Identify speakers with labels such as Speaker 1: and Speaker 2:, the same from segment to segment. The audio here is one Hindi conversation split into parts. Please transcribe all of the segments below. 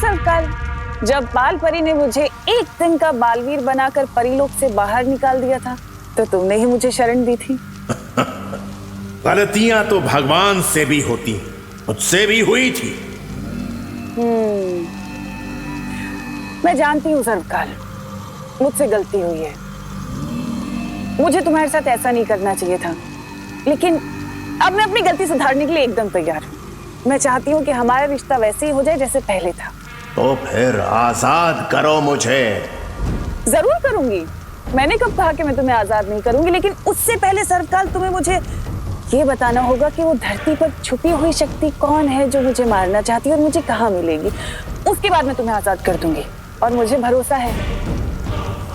Speaker 1: सरकार, जब बाल परी ने मुझे एक दिन का बालवीर बनाकर परीलोक से बाहर निकाल दिया था तो तुमने ही मुझे शरण दी थी।
Speaker 2: गलतियां तो भगवान से भी होती, मुझसे भी हुई थी।
Speaker 1: मैं जानती हूँ सरकार, मुझसे गलती हुई है। मुझे तुम्हारे साथ ऐसा नहीं करना चाहिए था, लेकिन अब मैं अपनी गलती सुधारने के लिए एकदम तैयार हूँ। मैं चाहती हूँ कि हमारा रिश्ता वैसे ही हो जाए जैसे पहले था।
Speaker 2: तो फिर आजाद करो मुझे।
Speaker 1: जरूर करूंगी। मैंने कब कहा कि मैं तुम्हें आजाद नहीं करूंगी, लेकिन उससे पहले सरकार तुम्हें मुझे ये बताना होगा कि वो धरती पर छुपी हुई शक्ति कौन है जो मुझे मारना चाहती है और मुझे कहाँ मिलेगी। उसके बाद मैं तुम्हें आजाद कर दूंगी और मुझे भरोसा है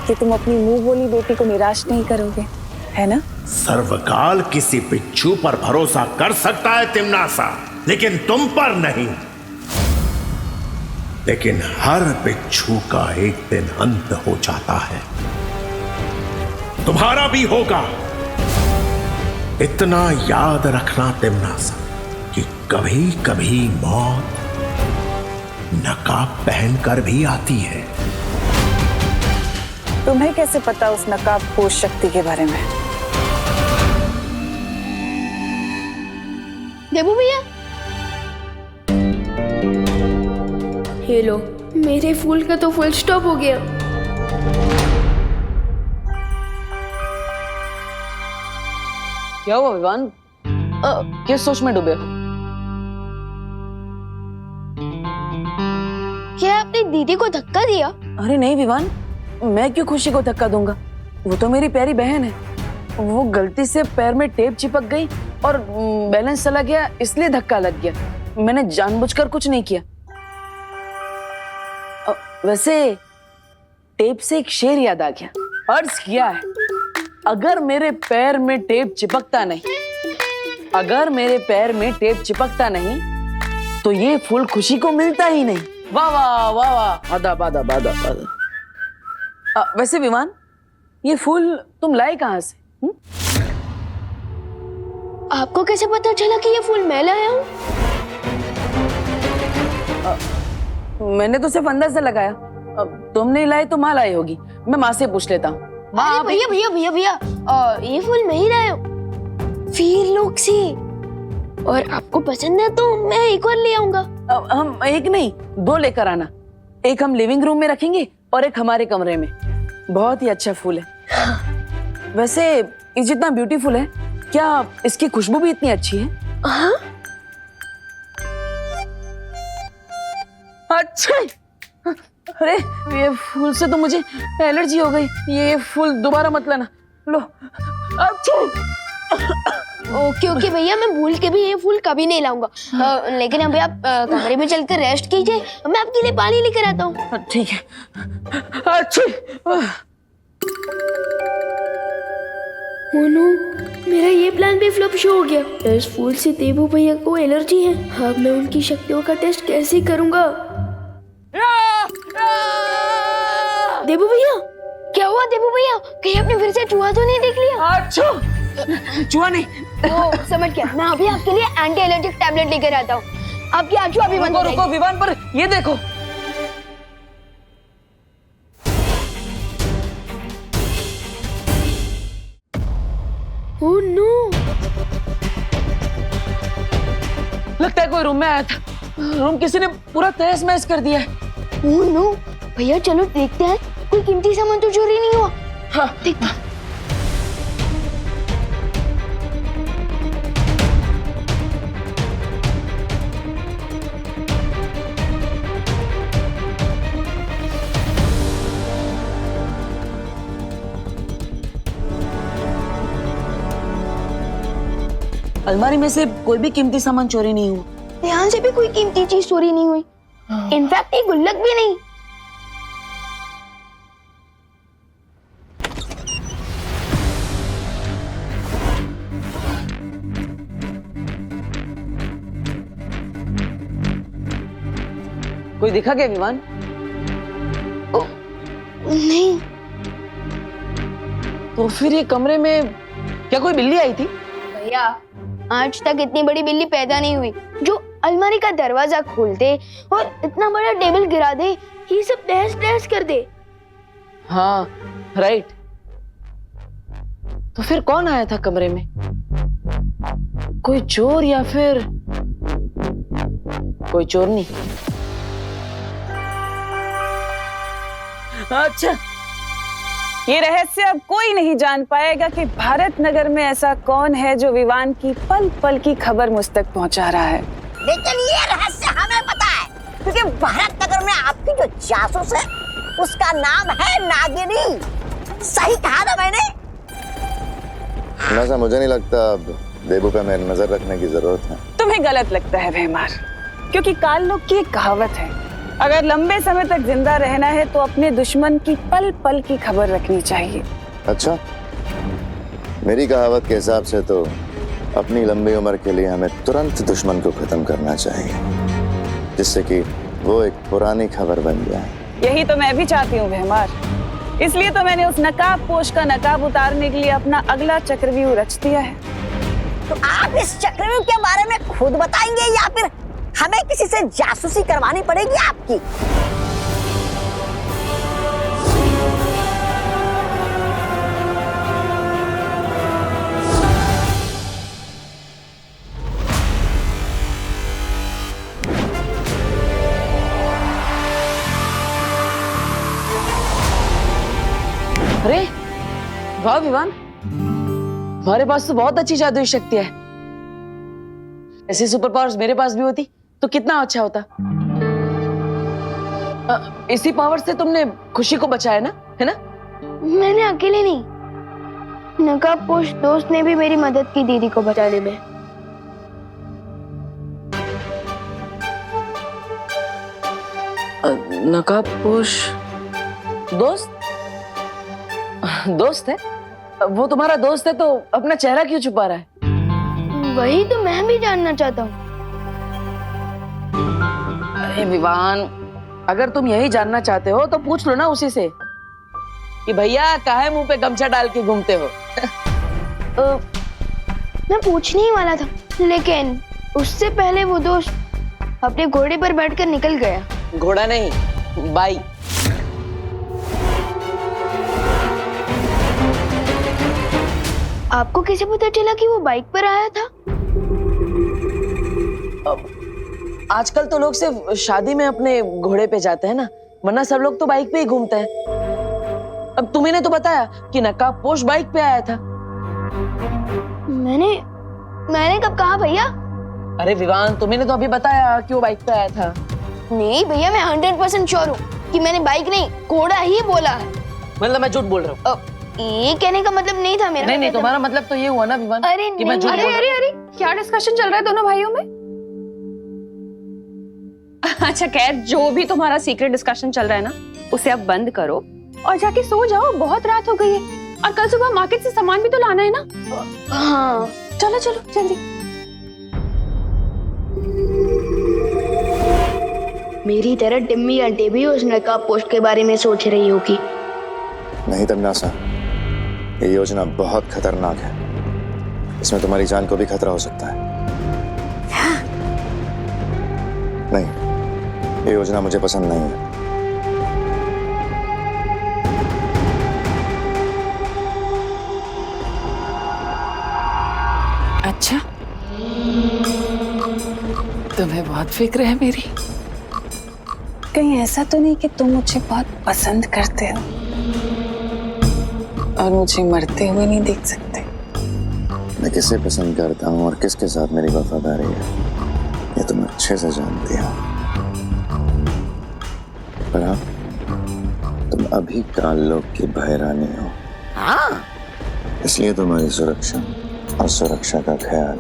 Speaker 1: कि तुम अपनी मुंह बोली बेटी को निराश नहीं करोगे, है ना?
Speaker 2: सर्वकाल किसी बिच्छू पर भरोसा कर सकता है तिमनासा, लेकिन तुम पर नहीं। लेकिन हर बिच्छू का एक दिन अंत हो जाता है, तुम्हारा भी होगा। इतना याद रखना तिमनासा कि कभी कभी मौत नकाब पहनकर भी आती है।
Speaker 1: तुम्हें कैसे पता उस नकाब पोष शक्ति के बारे में?
Speaker 3: देबू भैया, ये लो, मेरे फूल का तो फुल स्टॉप हो गया।
Speaker 4: क्या हुआ विवान? किस सोच में डूबे हो?
Speaker 3: क्या आपने दीदी को धक्का दिया?
Speaker 4: अरे नहीं विवान, मैं क्यों खुशी को धक्का दूंगा? वो तो मेरी प्यारी बहन है। वो गलती से पैर में टेप चिपक गई और बैलेंस चला गया, इसलिए धक्का लग गया। मैंने जानबूझकर कुछ नहीं किया। वैसे टेप से एक शेर याद आ गया। अर्ज किया है, अगर मेरे पैर में टेप चिपकता नहीं, अगर मेरे पैर में टेप चिपकता नहीं तो ये फूल खुशी को मिलता ही नहीं। वाह वाह वाह वाह, आदाब आदाब आदाब आदाब। वैसे विमान, ये फूल तुम लाए कहाँ से?
Speaker 3: आपको कैसे पता चला कि ये फूल मैं लाया हूँ?
Speaker 4: मैंने तो सिर्फ अंदाजा लगाया। तुमने लाए तो माँ लाई होगी। मैं माँ से पूछ लेता हूँ।
Speaker 3: अरे भैया भैया भैया भैया, ये फूल मैं ही लाया हूँ, वीर लोक से। और आपको पसंद है तो मैं एक और ले आऊंगा।
Speaker 4: हम एक नहीं, दो लेकर आना। एक हम लिविंग रूम में रखेंगे और एक हमारे कमरे में। बहुत ही अच्छा फूल है। वैसे ये जितना ब्यूटीफुल है, क्या इसकी खुशबू भी इतनी अच्छी है?
Speaker 3: हाँ?
Speaker 4: अच्छा, अरे ये फूल से तो मुझे एलर्जी हो गई। ये फूल दोबारा मत लाना। लो। अच्छा।
Speaker 3: ओके ओके भैया, मैं भूल के भी ये फूल कभी नहीं लाऊंगा। लेकिन अभी आप कमरे में चलकर रेस्ट कीजिए, मैं आपके लिए पानी लेकर आता हूँ।
Speaker 4: ठीक है। अच्छा।
Speaker 3: मोनू, मेरा ये प्लान भी फ्लॉप शो हो गया। इस फूल से देबू भैया को एलर्जी है। अब मैं उनकी शक्तियों का टेस्ट कैसे करूंगा? देबू भैया, क्या हुआ देबू भैया? कहीं आपने फिर से चूहा तो नहीं देख लिया?
Speaker 4: अच्छा, चूहा नहीं।
Speaker 3: ओ, समझ गया। मैं अभी आपके लिए एंटी एलर्जिक टैबलेट लेकर आता हूँ। आपकी आंखें अभी बंद हो जाएगी।
Speaker 4: रुको विमान, पर ये देखो।
Speaker 3: ओह नो,
Speaker 4: लगता है कोई रूम में आया था। रूम किसी ने पूरा तहस महस कर दिया है।
Speaker 3: ओह नो, भैया चलो देखते हैं, कोई कीमती सामान तो चोरी नहीं हुआ।
Speaker 4: हाँ,
Speaker 3: देखते हैं।
Speaker 4: अलमारी में से कोई भी कीमती सामान चोरी नहीं हुआ।
Speaker 3: यहाँ से भी कोई कीमती चीज चोरी नहीं हुई। इनफैक्ट एक गुल्लक भी नहीं।
Speaker 4: कोई दिखा क्या विमान?
Speaker 3: नहीं।
Speaker 4: तो फिर ये कमरे में क्या कोई बिल्ली आई थी?
Speaker 3: भैया, आज तक इतनी बड़ी बिल्ली पैदा नहीं हुई जो अलमारी का दरवाजा खोल दे और इतना बड़ा टेबल गिरा दे, ये सब तहस नहस कर दे।
Speaker 4: हाँ राइट। तो फिर कौन आया था कमरे में? कोई चोर या फिर कोई चोरनी? अच्छा,
Speaker 1: ये रहस्य अब कोई नहीं जान पाएगा कि भारत नगर में ऐसा कौन है जो विवान की पल पल की खबर मुझ तक पहुंचा रहा है।
Speaker 5: लेकिन ये रहस्य हमें पता है, क्योंकि भारत नगर में आपकी जो जासूस है उसका नाम है नागिनी। सही कहा ना मैंने?
Speaker 6: ऐसा मुझे नहीं लगता अब देबू पे मेरी नजर रखने की जरूरत है।
Speaker 1: तुम्हें गलत लगता है भैमार, क्योंकि काल लोग की एक कहावत है, अगर लंबे समय तक जिंदा रहना है तो अपने दुश्मन की पल पल की खबर रखनी चाहिए।
Speaker 6: अच्छा, मेरी कहावत के हिसाब से तो अपनी लंबी उम्र के लिए हमें तुरंत दुश्मन को खत्म करना चाहिए, जिससे कि वो एक पुरानी खबर बन जाए।
Speaker 1: यही तो मैं भी चाहती हूँ भैमार, इसलिए तो मैंने उस नकाब पोश का नकाब उतारने के लिए अपना अगला चक्रव्यूह रच दिया है।
Speaker 5: तो आप इस चक्रव्यूह के बारे में खुद बताएंगे या फिर हमें किसी से जासूसी करवानी पड़ेगी आपकी?
Speaker 4: अरे वाह विवान, हमारे पास तो बहुत अच्छी जादुई शक्ति है। ऐसी सुपर पावर्स मेरे पास भी होती तो कितना अच्छा होता। इसी पावर से तुमने खुशी को बचाया ना, है ना?
Speaker 3: मैंने अकेले नहीं, नकाबपोश दोस्त ने भी मेरी मदद की दीदी को बचाने में।
Speaker 4: नकाबपोश दोस्त? दोस्त है? वो तुम्हारा दोस्त है तो अपना चेहरा क्यों छुपा रहा है?
Speaker 3: वही तो मैं भी जानना चाहता हूँ।
Speaker 4: अरे विवान, अगर तुम यही जानना चाहते हो तो पूछ लो ना उसी से कि भैया काहे मुंह पे गमछा डाल के घूमते हो।
Speaker 3: मैं पूछने ही वाला था, लेकिन उससे पहले वो दोस्त अपने घोड़े पर बैठकर निकल गया।
Speaker 4: घोड़ा नहीं, बाइक।
Speaker 3: आपको कैसे पता चला कि वो बाइक पर आया था?
Speaker 4: आजकल तो लोग सिर्फ शादी में अपने घोड़े पे जाते हैं ना, वरना सब लोग तो बाइक पे ही घूमते हैं। अब तुम्ही ने तो बताया कि नकाबपोश बाइक पे आया था।
Speaker 3: मैंने कब कहा भैया?
Speaker 4: अरे विवान, तुम्ही ने तो अभी बताया कि वो बाइक पे आया था।
Speaker 3: नहीं भैया, मैं 100% श्योर हूँ कि मैंने बाइक नहीं घोड़ा ही बोला है।
Speaker 4: मतलब मैं झूठ बोल रहा हूँ?
Speaker 3: ये कहने का मतलब नहीं था मेरा।
Speaker 4: नहीं, तुम्हारा मतलब तो ये हुआ ना विवान कि मैं झूठ बोल रहा हूँ।
Speaker 1: अरे क्या डिस्कशन चल रहा है दोनों भाइयों में? अच्छा खैर, जो भी तुम्हारा सीक्रेट डिस्कशन चल रहा है ना, उसे अब बंद करो और जाके सो जाओ, बहुत रात हो गई है और कल सुबह मार्केट से सामान भी तो लाना है ना।
Speaker 3: हाँ
Speaker 1: चलो चलो जल्दी।
Speaker 3: मेरी तरह टिम्मी आंटी भी उस नकाबपोश के बारे में सोच रही होगी।
Speaker 6: नहीं तमन्ना, ये योजना बहुत खतरनाक है। इसमें तुम्हारी जान को भी खतरा हो सकता है। नहीं, ये योजना मुझे पसंद नहीं है।
Speaker 1: अच्छा, तुम्हें बहुत फिक्र है मेरी। कहीं ऐसा तो नहीं कि तुम मुझे बहुत पसंद करते हो और मुझे मरते हुए नहीं देख सकते?
Speaker 6: मैं किसे पसंद करता हूँ और किसके साथ मेरी वफादारी है, ये तुम अच्छे से जानती हो। पर हाँ, तुम अभी काल लोग की भयरानी हो।
Speaker 5: हाँ,
Speaker 6: इसलिए तुम्हारी सुरक्षा और सुरक्षा का ख्याल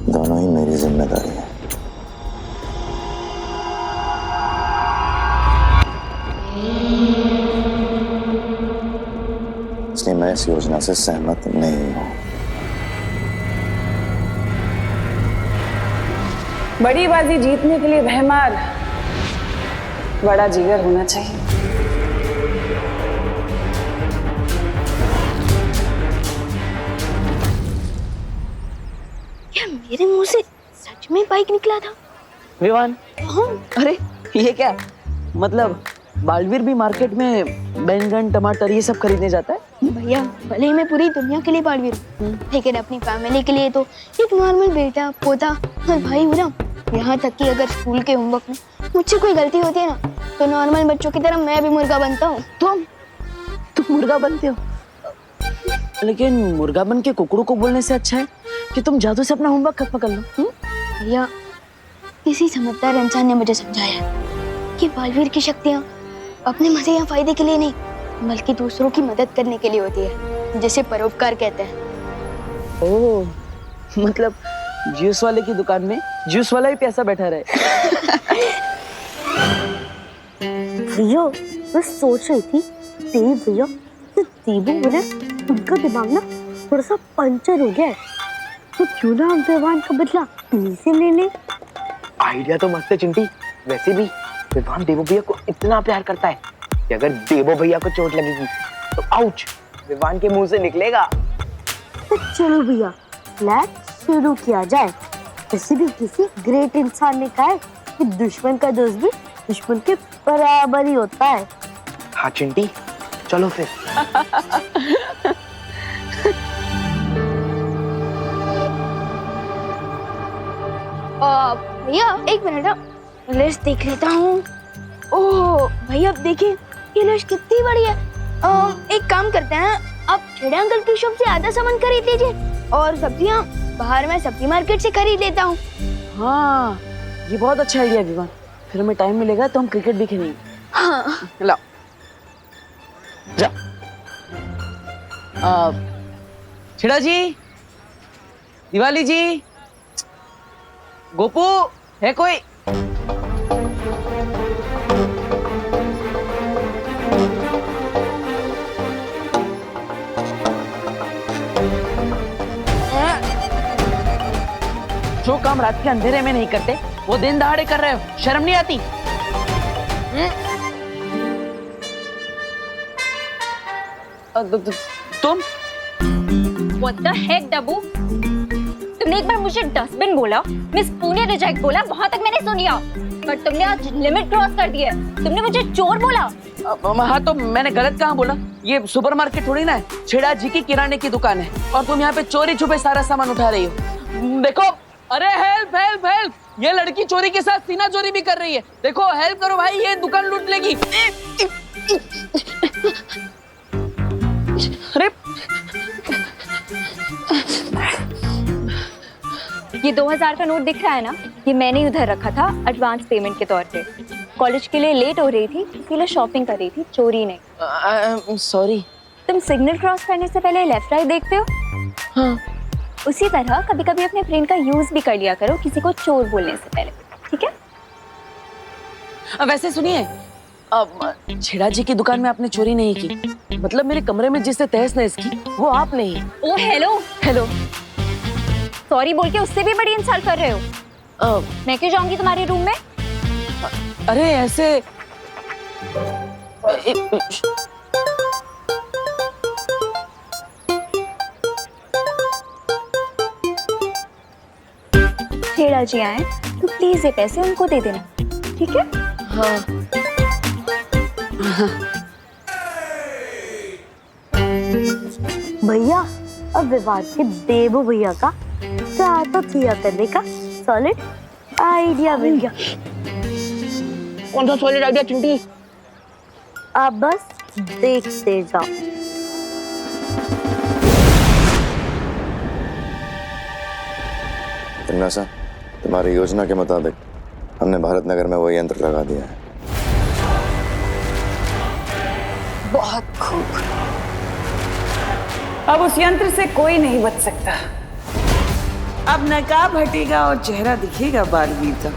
Speaker 6: दोनों ही मेरी जिम्मेदारी है। इसलिए मैं इस योजना से सहमत नहीं हूं।
Speaker 1: बड़ी बाजी जीतने के लिए भैमार बड़ा जिगर होना चाहिए।
Speaker 3: क्या मेरे मुंह से सच में बाइक निकला था?
Speaker 4: विवान, अरे ये क्या, मतलब बालवीर भी मार्केट में बैंगन टमाटर ये सब खरीदने जाता है?
Speaker 3: भैया भले ही मैं पूरी दुनिया के लिए बालवीर हूँ, लेकिन अपनी फैमिली के लिए तो एक नॉर्मल बेटा पोता और भाई हूँ ना। यहाँ तक कि अगर स्कूल के होमवर्क में मुझसे कोई गलती होती है ना, तो नॉर्मल बच्चों की तरह मैं भी मुर्गा बनता हूँ।
Speaker 4: तुम मुर्गा बनते हो? लेकिन मुर्गा बन के कुकड़ों को बोलने से अच्छा है कि तुम जादू से अपना होमवर्क खत्म कर लो।
Speaker 3: भैया किसी समझदार इंसान ने मुझे समझाया कि बालवीर की शक्तियाँ अपने मजे या फायदे के लिए नहीं, बल्कि दूसरों की मदद करने के लिए होती है, जिसे परोपकार कहते हैं।
Speaker 4: ओह, मतलब जूस वाले की दुकान में जूस वाला ही प्यासा बैठा रहे।
Speaker 7: भैया मैं सोच रही थी, देव भैया तो देवू बोले उनका दिमाग ना थोड़ा सा पंचर हो गया है, तो क्यों ना हम विवान का बदला पीली से ले लें।
Speaker 8: आइडिया तो मस्त है चिंटी। वैसे भी विवान देवो भैया को इतना प्यार करता है कि अगर देवो भैया को चोट लगेगी तो आउच विवान के मुंह से निकलेगा।
Speaker 7: तो चलो भैया प्लान शुरू किया जाए। वैसे भी किसी ग्रेट इंसान ने कहा है कि दुश्मन का दोस्त भी दुश्मन के बराबर ही होता है।
Speaker 8: हाँ चिंटी, चलो फिर।
Speaker 3: भैया एक मिनट, लिस्ट देख लेता हूँ। ओह भैया अब देखिए ये लिस्ट कितनी बड़ी है। एक काम करते हैं, आप छेड़ा अंकल की शॉप से आधा सामान खरीद लीजिए और सब्जियाँ बाहर मैं सब्जी मार्केट से खरीद लेता हूँ।
Speaker 4: हाँ, ये बहुत अच्छा आइडिया विवान। फिर हमें टाइम मिलेगा तो हम क्रिकेट भी खेलेंगे।
Speaker 3: हाँ
Speaker 4: लाओ जा। छिड़ा जी, दिवाली जी, गोपू है कोई? जो काम रात के अंधेरे में नहीं करते वो दिन दहाड़े कर रहे हो, शर्म नहीं आती? तुम
Speaker 9: What the heck, डब्बू? तुमने एक बार मुझे डस्टबिन बोला, मिस पुणे रिजेक्ट बोला, वहां तक मैंने सुनिया, पर तुमने आज लिमिट क्रॉस कर दी है। तुमने मुझे चोर बोला।
Speaker 4: हाँ तो मैंने गलत कहाँ बोला? ये सुपरमार्केट थोड़ी ना है, छेड़ा जी की किराने की दुकान है और तुम यहाँ पे चोरी छुपे सारा सामान उठा रही हो। देखो, अरे हेल्प हेल्प हेल्प, ये लड़की चोरी के साथ सीना चोरी भी कर रही है। देखो हेल्प करो भाई, ये दुकान लूट लेगी। अरे
Speaker 9: ये 2000 का नोट दिख रहा है ना, ये मैंने उधर रखा था एडवांस पेमेंट के तौर पे। कॉलेज के लिए लेट हो रही थी, इसीलिए शॉपिंग कर रही थी, चोरी नहीं।
Speaker 4: सॉरी।
Speaker 9: तुम सिग्नल क्रॉस करने से पहले लेफ्ट राइट देखते हो?
Speaker 4: हाँ।
Speaker 9: उसी तरह कभी कभी अपने ब्रेन का यूज भी कर लिया करो किसी को चोर बोलने से पहले, ठीक है?
Speaker 4: वैसे सुनिए, छेड़ा जी की दुकान में आपने चोरी नहीं की, मतलब मेरे कमरे में जिससे तहस नहस की वो आपने ही।
Speaker 9: ओ हेलो
Speaker 4: हेलो।
Speaker 9: सॉरी बोल के उससे भी बड़ी इंसल्ट कर रहे हो। मैं क्यों जाऊंगी तुम्हारे रूम में?
Speaker 4: अरे ऐसे
Speaker 9: छेड़ा जी आए तो प्लीज ये पैसे उनको दे देना, ठीक है?
Speaker 4: हाँ।
Speaker 7: भैया अब विवाद के देवू भैया का तो थिया करने का सॉलिड आइडिया मिल गया।
Speaker 8: कौन सा सॉलिड आइडिया चिंटी?
Speaker 7: आप बस देखते जाओ।
Speaker 6: जिज्ञासा, तुम्हारी योजना के मुताबिक हमने भारत नगर में वो यंत्र लगा दिया है।
Speaker 1: बहुत खूब। अब उस यंत्र से कोई नहीं बच सकता।
Speaker 10: अब नकाब हटेगा और चेहरा दिखेगा बालवीर का।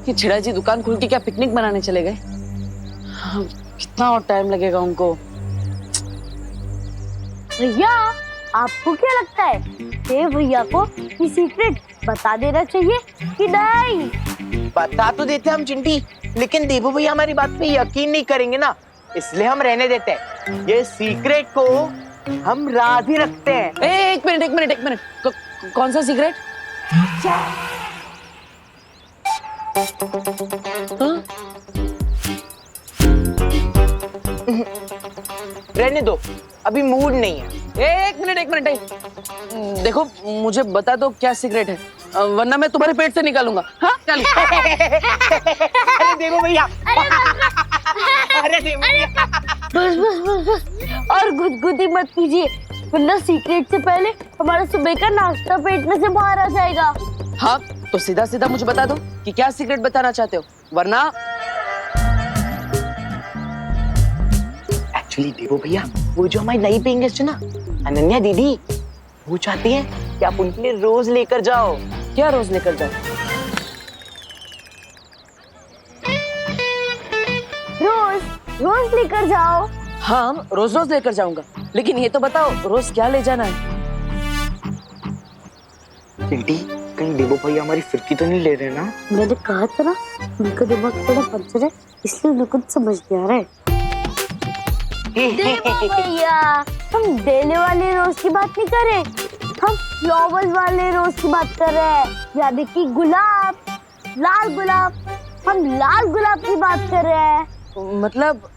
Speaker 4: कि छेड़ा जी दुकान खोल के क्या पिकनिक मनाने चले गए? कितना और टाइम लगेगा उनको?
Speaker 7: भैया आपको क्या लगता है, देव भैया को ये सीक्रेट बता देना चाहिए कि नहीं?
Speaker 8: बता तो देते हम चिंटी, लेकिन देवो भैया हमारी बात पे यकीन नहीं करेंगे ना, इसलिए हम रहने देते हैं। ये सीक्रेट को हम राज ही रखते हैं।
Speaker 4: एक मिनट कौन सा सिगरेट? हाँ?
Speaker 8: रहने दो, अभी मूड नहीं है।
Speaker 4: एक मिनट देखो, मुझे बता दो क्या सिगरेट है, वरना मैं तुम्हारे पेट से निकालूंगा। हाँ चल।
Speaker 8: अरे देवो भैया, अरे देवो भैया,
Speaker 7: बस और गुदगुदी मत कीजिए, वरना सीक्रेट से पहले हमारा सुबह का नाश्ता पेट में से बाहर आ जाएगा।
Speaker 4: हाँ तो सीधा सीधा मुझे बता दो कि क्या सिगरेट बताना चाहते हो, वरना।
Speaker 8: एक्चुअली देवो भैया, वो जो हमारी नई पेइंग गेस्ट है ना, अनन्या दीदी, वो चाहती है कि आप उनके लिए रोज लेकर जाओ।
Speaker 4: क्या रोज लेकर जाओ?
Speaker 7: रोज लेकर जाओ।
Speaker 4: हाँ रोज लेकर जाऊंगा, लेकिन ये तो बताओ रोज क्या ले जाना है?
Speaker 8: चिंटी, कहीं देवो भैया हमारी फिरकी तो नहीं ले रहे ना?
Speaker 7: मैंने कहा था ना, उनका दिमाग थोड़ा पंचर है, इसलिए उन्हें कुछ समझ नहीं आ रहा है। देवो भैया, हम डेले वाले रोज की बात नहीं कर रहे, हम फ्लावर्स वाले रोज की बात कर रहे हैं, यानी कि गुलाब, लाल गुलाब। हम लाल गुलाब की बात कर रहे हैं।
Speaker 4: मतलब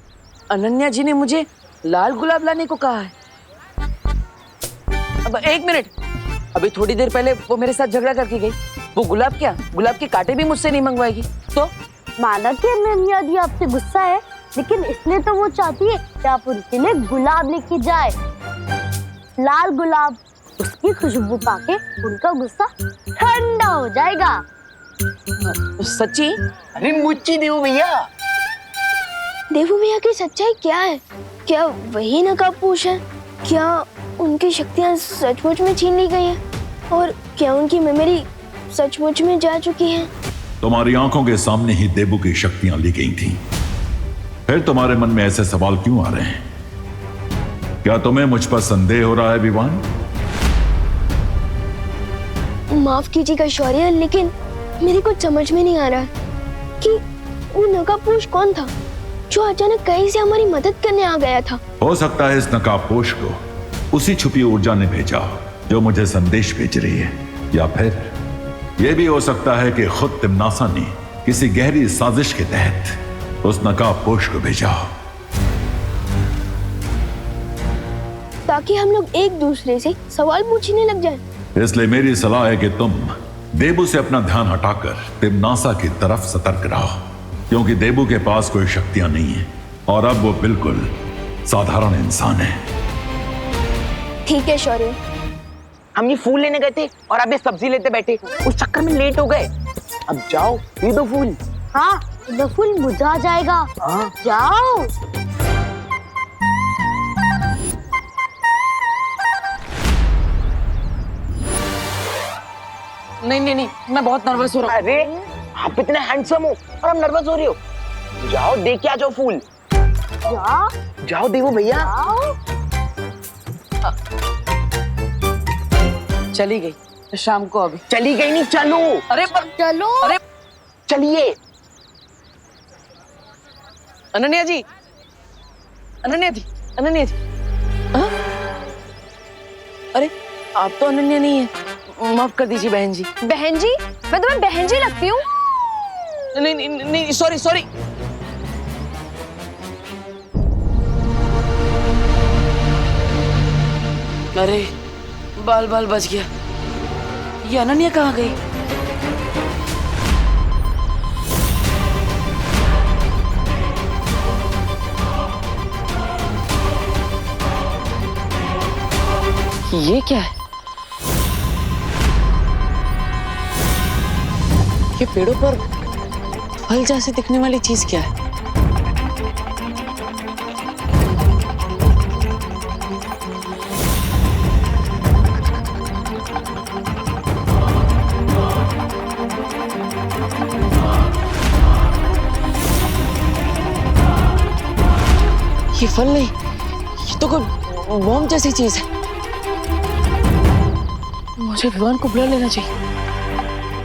Speaker 4: अनन्या जी ने मुझे लाल गुलाब लाने को कहा है? अब एक मिनट, अभी थोड़ी देर पहले वो मेरे साथ झगड़ा करके गई, वो गुलाब क्या, गुलाब के कांटे भी मुझसे नहीं मंगवाएगी। तो
Speaker 7: माना कि अनन्या दी आपसे गुस्सा है, लेकिन इसलिए तो वो चाहती है कि आप उनके लिए गुलाब लेके जाए, लाल गुलाब। उसकी खुशबू पाके उनका गुस्सा ठंडा हो जाएगा।
Speaker 4: सच्ची?
Speaker 8: अरे मुच्ची देवो भैया।
Speaker 3: देवो भैया की सच्चाई क्या है? क्या वही नकाबपोश है? क्या उनकी शक्तियाँ सचमुच में छीन ली गई हैं? और क्या उनकी मेमोरी सचमुच में जा चुकी है?
Speaker 11: तुम्हारी आंखों के सामने ही देबू की शक्तियां ली गई थीं। फिर तुम्हारे मन में ऐसे सवाल क्यों आ रहे हैं? क्या तुम्हें मुझ पर संदेह हो रहा है विवान?
Speaker 3: माफ कीजिएगा शौर्य, लेकिन मेरे को समझ में नहीं आ रहा कि वो नकाबपोश कौन था जो अचानक कहीं से हमारी मदद करने आ गया था।
Speaker 11: हो सकता है इस नकाबपोश को उसी छुपी ऊर्जा ने भेजा जो मुझे संदेश भेज रही है, या फिर यह भी हो सकता है कि खुद तिमनासा ने किसी गहरी साजिश के तहत उस नकाबपोश को भेजा,
Speaker 3: ताकि हम लोग एक दूसरे से सवाल पूछने लग जाएं।
Speaker 11: इसलिए मेरी सलाह है कि तुम देबू से अपना ध्यान हटाकर तिमनासा की तरफ सतर्क रहो, क्योंकि देबू के पास कोई शक्तियां नहीं है और अब वो बिल्कुल साधारण इंसान है।
Speaker 3: ठीक है शौर्य।
Speaker 8: हम ये फूल लेने गए थे और अब ये सब्जी लेते बैठे, उस चक्कर में लेट हो गए। अब जाओ ये दो फूल।
Speaker 7: हाँ, ये फूल मुझा जाएगा।
Speaker 8: हाँ
Speaker 7: जाओ।
Speaker 4: नहीं, मैं बहुत नर्वस हो रहा हूँ।
Speaker 8: अरे आप इतने हैंडसम हो और हम नर्वस हो रही हो। जाओ देख के आ जाओ फूल। जाओ देवो भैया।
Speaker 4: चली गई शाम को, अभी
Speaker 8: चली गई नहीं, चलो।
Speaker 4: अरे
Speaker 7: चलो।
Speaker 4: अरे
Speaker 8: चलिए।
Speaker 4: अनन्या जी, अनन्या जी। हाँ? अरे आप तो अनन्या नहीं है, माफ कर दीजिए बहन जी।
Speaker 9: बहन जी? मैं तुम्हें बहन जी लगती हूँ?
Speaker 4: नहीं, सॉरी। अरे बाल बच गया। ये अनन्या कहाँ गई? ये क्या है? ये पेड़ों पर फल जैसे दिखने वाली चीज क्या है? ये फल नहीं, ये तो कोई बॉम्ब जैसी चीज है। मुझे विवान को बुला लेना चाहिए,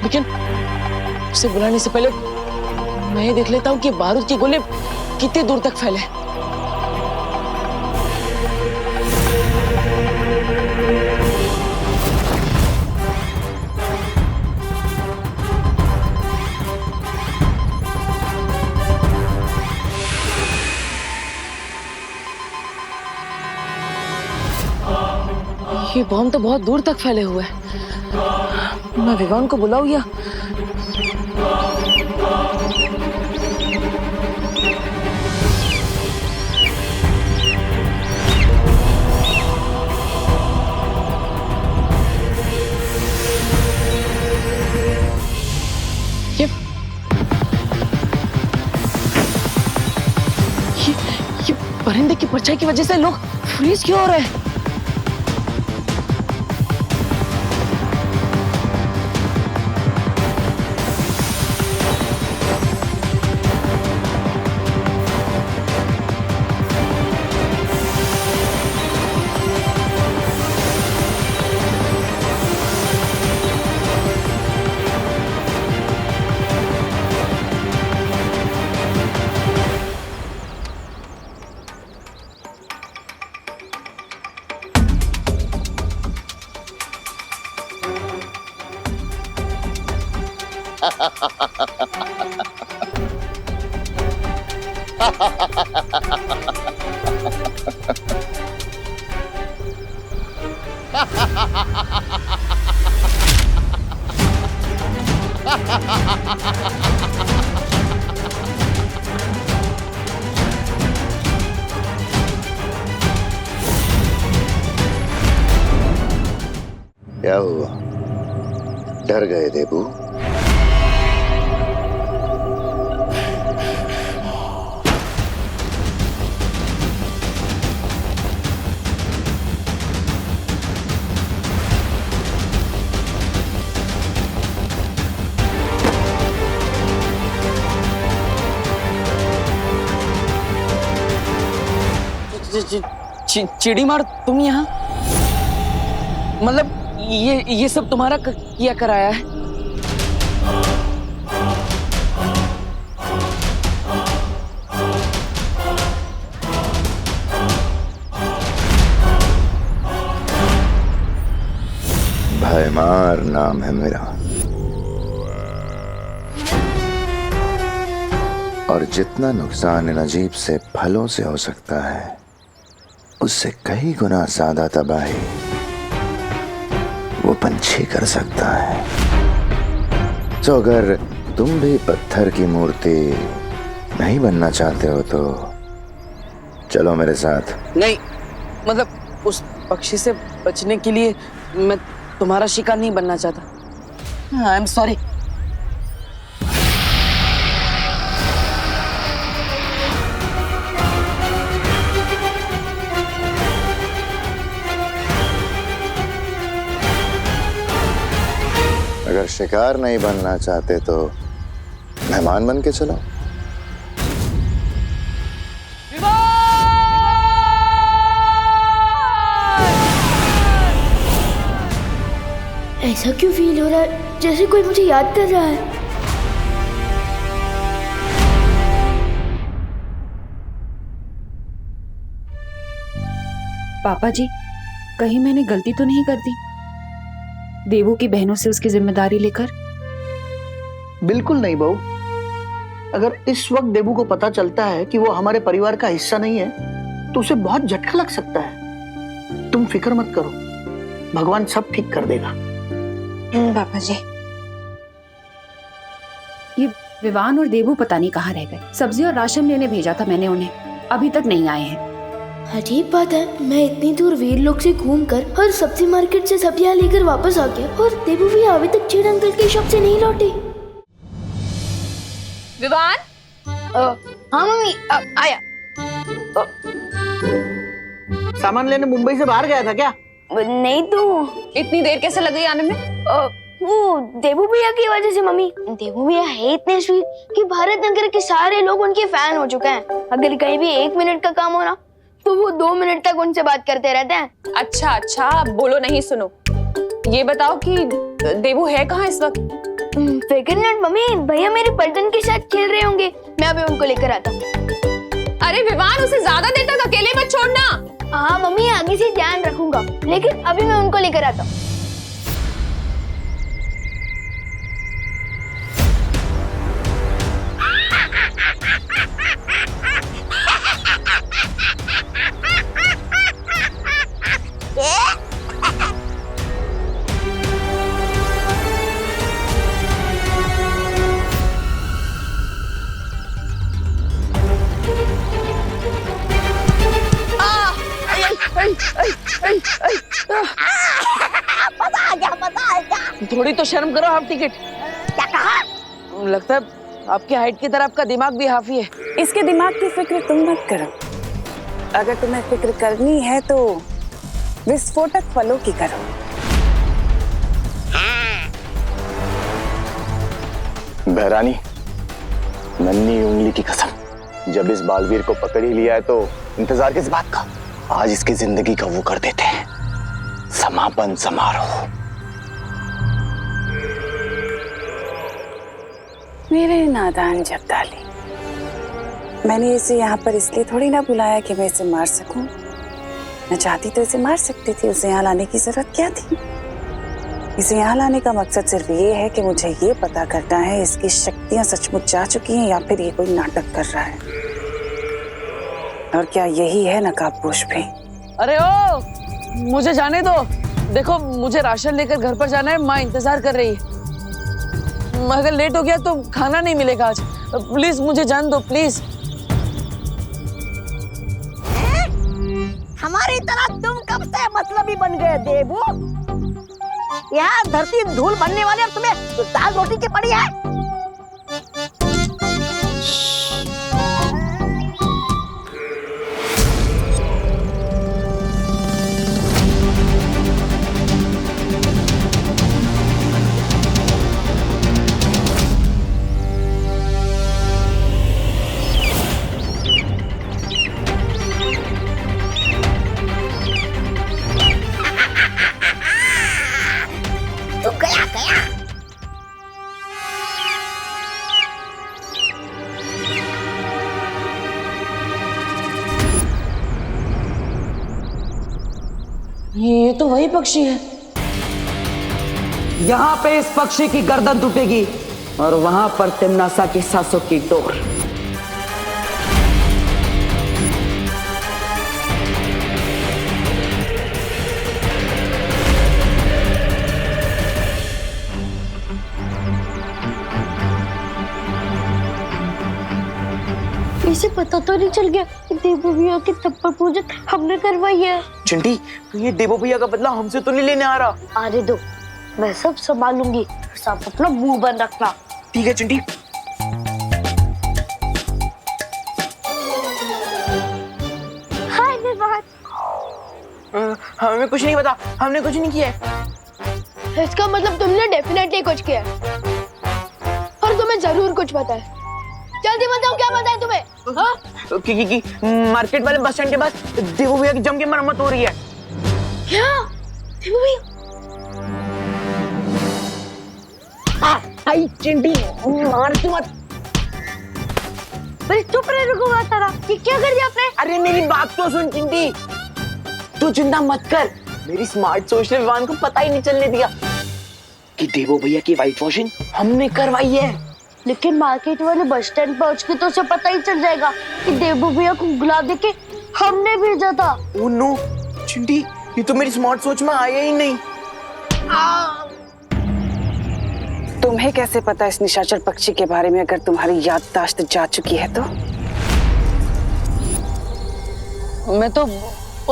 Speaker 4: लेकिन उसे बुलाने से पहले मैं ये देख लेता हूँ कि बारूद के गोले कितने दूर तक फैले। ये बॉम्ब तो बहुत दूर तक फैले हुए हैं। मैं विवान को बुलाऊं या ये परिंदे की परछाई की वजह से लोग फ्रीज क्यों हो रहे हैं?
Speaker 6: क्या हुआ? डर गए देबू?
Speaker 4: चिड़ी मार, तुम यहाँ? मतलब ये सब तुम्हारा किया कराया है?
Speaker 6: भयमार नाम है मेरा, और जितना नुकसान इन अजीब से फलों से हो सकता है उससे कई गुना ज्यादा तबाही वो पंछी कर सकता है। तो अगर तुम भी पत्थर की मूर्ति नहीं बनना चाहते हो तो चलो मेरे साथ।
Speaker 4: नहीं, मतलब उस पक्षी से बचने के लिए मैं तुम्हारा शिकार नहीं बनना चाहता। I am sorry.
Speaker 6: अगर शिकार नहीं बनना चाहते तो मेहमान बन के चलो।
Speaker 7: ऐसा क्यों फील हो रहा है जैसे कोई मुझे याद कर रहा है?
Speaker 12: पापा जी, कहीं मैंने गलती तो नहीं कर दी देवू की बहनों से उसकी जिम्मेदारी लेकर?
Speaker 8: बिल्कुल नहीं बहू। अगर इस वक्त देबू को पता चलता है कि वो हमारे परिवार का हिस्सा नहीं है तो उसे बहुत झटका लग सकता है। तुम फिक्र मत करो, भगवान सब ठीक कर देगा।
Speaker 12: पापा जी, ये विवान और देवू पता नहीं कहाँ रह गए। सब्जी और राशन लेने भेजा था मैंने उन्हें, अभी तक नहीं आए हैं।
Speaker 7: अजीब बात है, मैं इतनी दूर वीरलोक से घूमकर और सब्जी मार्केट से सब्जियां लेकर वापस आ गया और देबू भी अभी तक चेड़ अंकल के शॉप से नहीं लौटे।
Speaker 9: विवान?
Speaker 3: हाँ मम्मी, आया।
Speaker 8: सामान लेने मुंबई से बाहर गया था क्या?
Speaker 3: नहीं तो
Speaker 9: इतनी देर कैसे लग गई आने में?
Speaker 3: वो देबू भैया की वजह से मम्मी। देबू भैया है इतने स्वीट कि भारत नगर के सारे लोग उनके फैन हो चुके हैं। अगर कहीं भी 1 मिनट का काम हो ना तो वो 2 मिनट तक उनसे बात करते रहते हैं।
Speaker 9: अच्छा, बोलो नहीं, सुनो। ये बताओ कि देवू है कहाँ इस वक्त?
Speaker 3: फिक्र नट मम्मी, भैया मेरे पलटन के साथ खेल रहे होंगे, मैं अभी उनको लेकर आता हूँ।
Speaker 9: अरे विवान, उसे ज्यादा देर तक अकेले मत छोड़ना।
Speaker 3: हाँ मम्मी, आगे से ध्यान रखूंगा, लेकिन अभी मैं उनको लेकर आता हूँ।
Speaker 4: थोड़ी तो शर्म करो हाफ टिकट।
Speaker 5: क्या कहा?
Speaker 4: लगता है आपकी हाइट की तरह आपका दिमाग भी हाफी है।
Speaker 1: इसके दिमाग की फिक्र तुम मत करो। अगर तुम्हें फिक्र करनी है तो विस्फोटक फलों की करो।
Speaker 6: बहरानी, नन्ही उंगली की कसम, जब इस बालवीर को पकड़ ही लिया है तो इंतजार किस बात का? आज इसकी जिंदगी का वो कर देते हैं, समापन समारोह।
Speaker 1: मेरे नादान जब्दाली, मैंने इसे यहाँ पर इसलिए थोड़ी ना बुलाया कि मैं इसे मार सकूं। मैं चाहती तो इसे मार सकती थी, उसे यहाँ लाने की जरूरत क्या थी? इसे यहाँ लाने का मकसद सिर्फ ये है कि मुझे ये पता करना है इसकी शक्तियां सचमुच जा चुकी हैं या फिर ये कोई नाटक कर रहा है। और क्या यही है नकाबपोश भी?
Speaker 4: अरे ओ, मुझे जाने दो। देखो मुझे राशन लेकर घर पर जाना है, माँ इंतजार कर रही है। अगर लेट हो गया तो खाना नहीं मिलेगा आज। प्लीज मुझे जान दो प्लीज।
Speaker 5: हमारी तरह तुम कब से मतलबी बन गए देबू? यहाँ धरती धूल बनने वाली और तुम्हें दाल रोटी की पड़ी है।
Speaker 4: ये तो वही पक्षी है। यहाँ पे इस पक्षी की गर्दन टूटेगी और वहां पर तिमनासा की सांसों की डोर।
Speaker 7: इसे पता तो नहीं चल गया कि देवू भैया की थप्पड़ पूजा हमने करवाई है।
Speaker 13: चिंटी, ये देवू भैया का बदला हमसे तो नहीं लेने आ रहा।
Speaker 7: आने दो, मैं सब संभालूंगी। सब अपना मुंह बंद रखना।
Speaker 13: ठीक है चिंटी।
Speaker 7: हाय निर्वात।
Speaker 13: हमें कुछ नहीं पता, हमने कुछ नहीं किया है।
Speaker 3: इसका मतलब तुमने डेफिनेटली कुछ किया है और तुम्हें जरूर कुछ पता है। जल्दी बताओ क्या पता है तुम्हें? हाँ?
Speaker 13: क्योंकि मार्केट वाले बस स्टैंड के पास देवू भैया की जम की मरम्मत हो रही है।
Speaker 3: क्या? देवू भैया?
Speaker 13: आई चिंटी, मार मत।
Speaker 7: अरे चुप रहे, रुको तारा। ये क्या कर दिया आपने?
Speaker 13: अरे मेरी बात तो सुन चिंटी, तू चिंता मत कर। मेरी स्मार्ट सोच ने विवान को पता ही नहीं चलने दिया कि देवू भैया की व्हाइट वॉशिंग हमने करवाई है।
Speaker 7: लेकिन मार्केट वाले बस स्टैंड पहुंच के तो उसे पता ही चल जाएगा कि देवू भैया को गुलाब देके हमने भेजा था।
Speaker 13: ओह नो चिंटी, ये तो मेरी स्मार्ट सोच में आया ही नहीं।
Speaker 1: तुम्हें कैसे पता इस निशाचर पक्षी के बारे में, अगर तुम्हारी याददाश्त जा चुकी है तो?
Speaker 4: मैं तो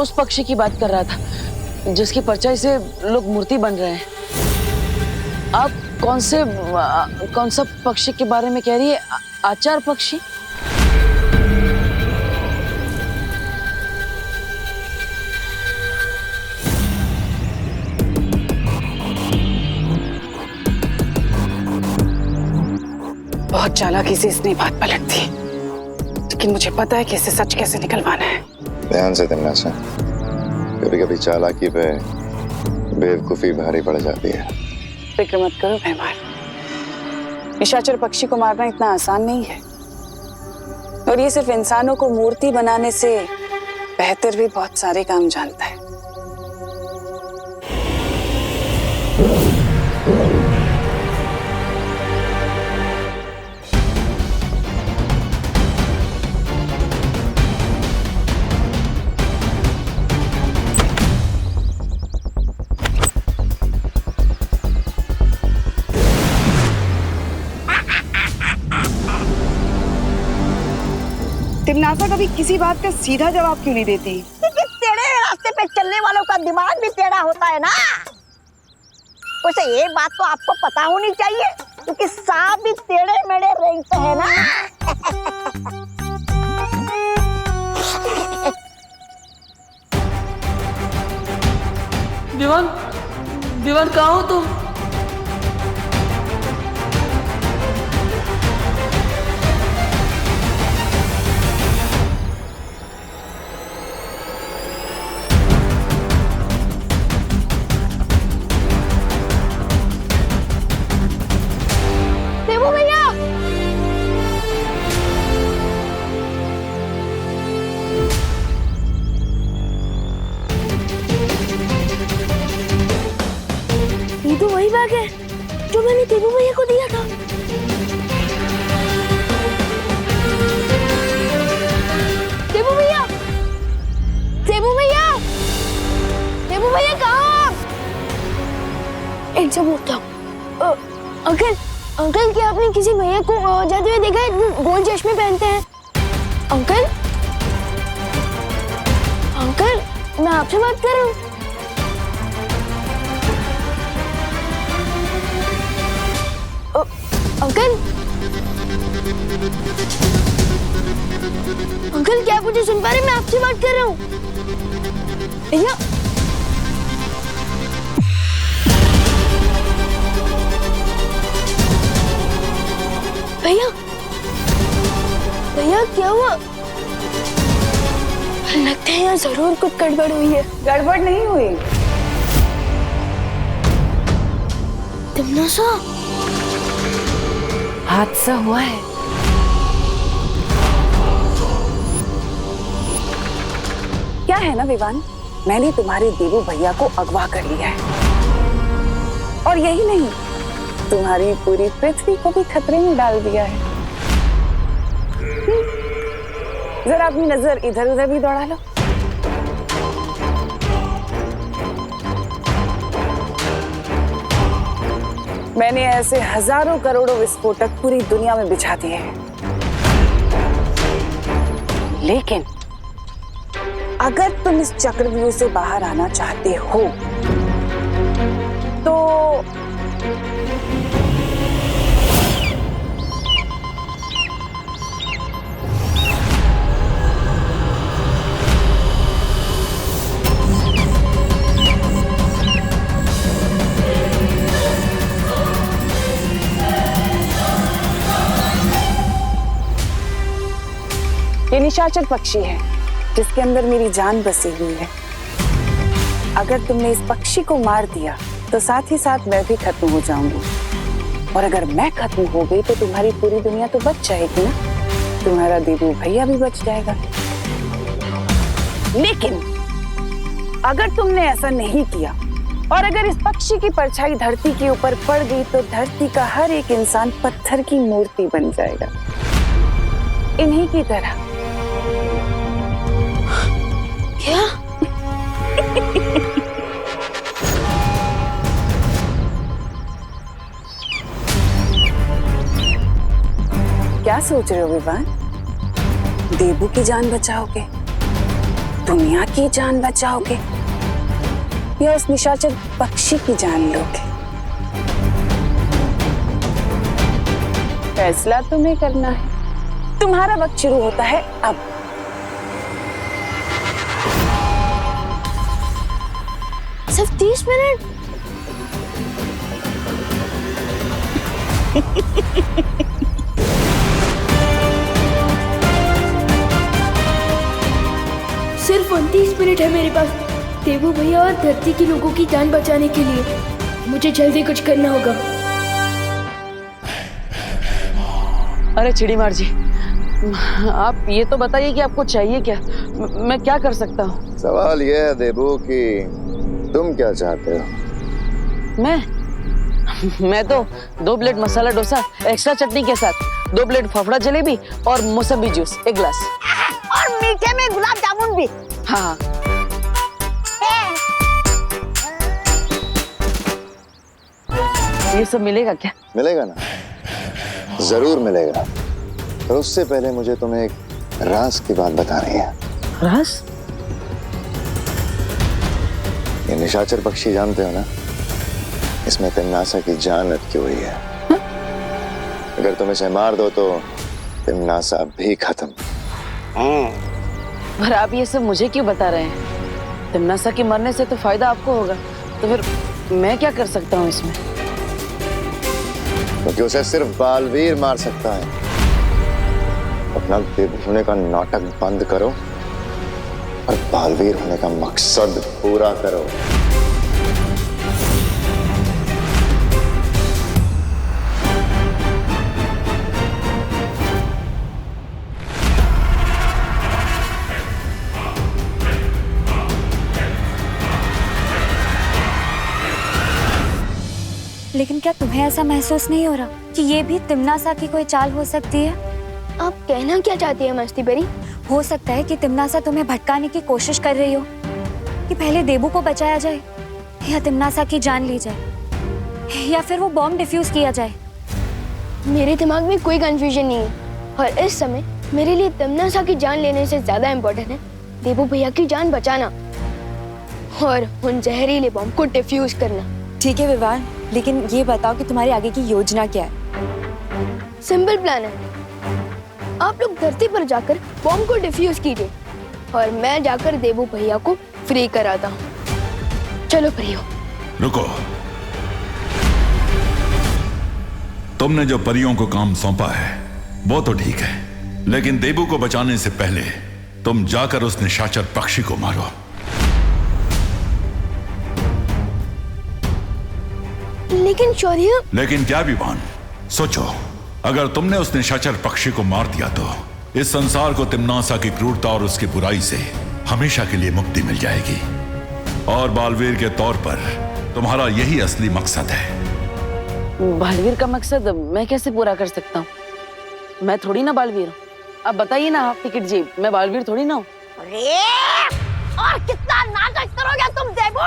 Speaker 4: उस पक्षी की बात कर रहा था जिसकी परछाई से लोग मूर्ति बन रहे हैं। आप कौन सा पक्षी के बारे में कह रही है? आचार पक्षी?
Speaker 1: बहुत चालाकी से इसने बात पलट दी, लेकिन मुझे पता है कि इसे सच कैसे निकलवाना है।
Speaker 6: ध्यान से तिमनासा, कभी कभी चालाकी पे बेवकूफी भारी पड़ जाती है।
Speaker 1: फिक्र मत करो मेहमान, निशाचर पक्षी को मारना इतना आसान नहीं है और ये सिर्फ इंसानों को मूर्ति बनाने से बेहतर भी बहुत सारे काम जानता है।
Speaker 10: तिमनासा कभी किसी बात का सीधा जवाब क्यों नहीं देती?
Speaker 5: क्योंकि टेढ़े रास्ते पे चलने वालों का दिमाग भी टेढ़ा होता है ना। वैसे ये बात तो आपको पता होनी चाहिए क्योंकि सांप भी टेढ़े मेढ़े रेंगते हैं ना।
Speaker 10: विवान, विवान कहाँ हो तुम?
Speaker 3: देवू भैया, ये तो वही बैग है जो मैंने देवू भैया को दिया था। देवू भैया, देवू भैया, देवू भैया कहाँ? इनसे बोलता हूँ। अंकल, अंकल क्या आपने किसी भैया को जाते हुए देखा है? गोल चश्मे पहनते हैं। अंकल, अंकल मैं आपसे बात कर रहा हूँ। अंकल, अंकल क्या आप मुझे सुन पा रहे हैं? मैं आपसे बात कर रहा हूँ। भैया, भैया, भैया क्या हुआ? लगता है यहाँ जरूर कुछ गड़बड़ हुई है।
Speaker 1: गड़बड़ नहीं हुई।
Speaker 3: तिमनासा,
Speaker 4: हादसा हुआ है।
Speaker 1: क्या है ना विवान, मैंने तुम्हारे देवू भैया को अगवा कर लिया है और यही नहीं, तुम्हारी पूरी पृथ्वी को भी खतरे में डाल दिया है। जरा अपनी नजर इधर उधर भी दौड़ा लो। मैंने ऐसे हजारों करोड़ों विस्फोटक पूरी दुनिया में बिछा दिए हैं, लेकिन अगर तुम इस चक्रव्यूह से बाहर आना चाहते हो तो ये निशाचर पक्षी है जिसके अंदर मेरी जान बसी हुई है। अगर तुमने इस पक्षी को मार दिया तो साथ ही साथ मैं भी खत्म हो जाऊंगी, और अगर मैं खत्म हो गई तो तुम्हारी पूरी दुनिया तो बच जाएगी ना, तुम्हारा देवू भैया भी बच जाएगा। लेकिन अगर तुमने ऐसा नहीं किया और अगर इस पक्षी की परछाई धरती के ऊपर पड़ गई तो धरती का हर एक इंसान पत्थर की मूर्ति बन जाएगा, इन्हीं की तरह।
Speaker 3: क्या?
Speaker 1: क्या सोच रहे हो विवान? देवू की जान बचाओगे, दुनिया की जान बचाओगे, या उस निशाचर पक्षी की जान लोगे? फैसला तुम्हें करना है। तुम्हारा वक्त शुरू होता है अब।
Speaker 3: सिर्फ 30 मिनट?
Speaker 7: सिर्फ 29 मिनट है मेरे पास देवू भैया और धरती के लोगों की जान बचाने के लिए। मुझे जल्दी कुछ करना होगा।
Speaker 4: अरे चिड़ीमार जी, आप ये तो बताइए कि आपको चाहिए क्या? मैं क्या कर सकता हूँ?
Speaker 6: सवाल यह है देबू कि तुम क्या चाहते हो?
Speaker 4: मैं तो 2 प्लेट मसाला डोसा एक्स्ट्रा चटनी के साथ, 2 प्लेट फाफड़ा जलेबी और मौसमी जूस 1 गिलास,
Speaker 5: और मीठे में गुलाब जामुन भी।
Speaker 4: हाँ। ये सब मिलेगा क्या?
Speaker 6: मिलेगा ना, जरूर मिलेगा। तो उससे पहले मुझे तुम्हें एक राज की बात बतानी है।
Speaker 4: राज?
Speaker 6: ये निशाचर पक्षी जानते हो ना, इसमें तिमनासा की जान अटकी हुई है। अगर तुम इसे मार दो तो तिमनासा भी खत्म।
Speaker 4: पर आप ये सब मुझे क्यों बता रहे हैं? तिमनासा के मरने से तो फायदा आपको होगा, तो फिर मैं क्या कर सकता हूँ इसमें?
Speaker 6: क्योंकि उसे सिर्फ बालवीर मार सकता है। अपना देव होने का नाटक बंद करो और बालवीर होने का मकसद पूरा करो।
Speaker 9: लेकिन क्या तुम्हें ऐसा महसूस नहीं हो रहा कि ये भी तिमनासा की कोई चाल हो सकती है?
Speaker 3: आप कहना क्या चाहती है मस्ती बेरी?
Speaker 9: हो सकता है कि तिमनासा तुम्हें भटकाने की कोशिश कर रही हो कि पहले देबू को बचाया जाए या तिमनासा की जान ली जाए या फिर वो बॉम्ब डिफ्यूज किया जाए।
Speaker 3: मेरे दिमाग में कोई कंफ्यूजन नहीं है और इस समय मेरे लिए तिमनासा की जान लेने से ज्यादा इम्पोर्टेंट है देबू भैया की जान बचाना और उन जहरीले बॉम्ब को डिफ्यूज करना।
Speaker 9: ठीक है विवान, लेकिन ये बताओ कि तुम्हारी आगे की योजना क्या है?
Speaker 3: सिंपल प्लान है। आप लोग धरती पर जाकर बॉम्ब को डिफ्यूज कीजिए और मैं जाकर देबू भैया को फ्री कराता हूँ। चलो परियो।
Speaker 11: रुको, तुमने जो परियों को काम सौंपा है वो तो ठीक है, लेकिन देबू को बचाने से पहले तुम जाकर उस निशाचर पक्षी को मारो।
Speaker 3: लेकिन शौर्य।
Speaker 11: लेकिन क्या विवान? सोचो, अगर तुमने उस निशाचर पक्षी को मार दिया तो इस संसार को तिमनासा की क्रूरता और उसकी बुराई से हमेशा के लिए मुक्ति मिल जाएगी। और बालवीर के तौर पर तुम्हारा यही असली मकसद है।
Speaker 4: बालवीर का मकसद मैं कैसे पूरा कर सकता हूँ? मैं थोड़ी ना बालवीर हूँ। अब बताइए ना हाफ टिकट जी, मैं बालवीर थोड़ी ना हूँ।
Speaker 5: अरे और कितना नाटक करोगे तुम देबू?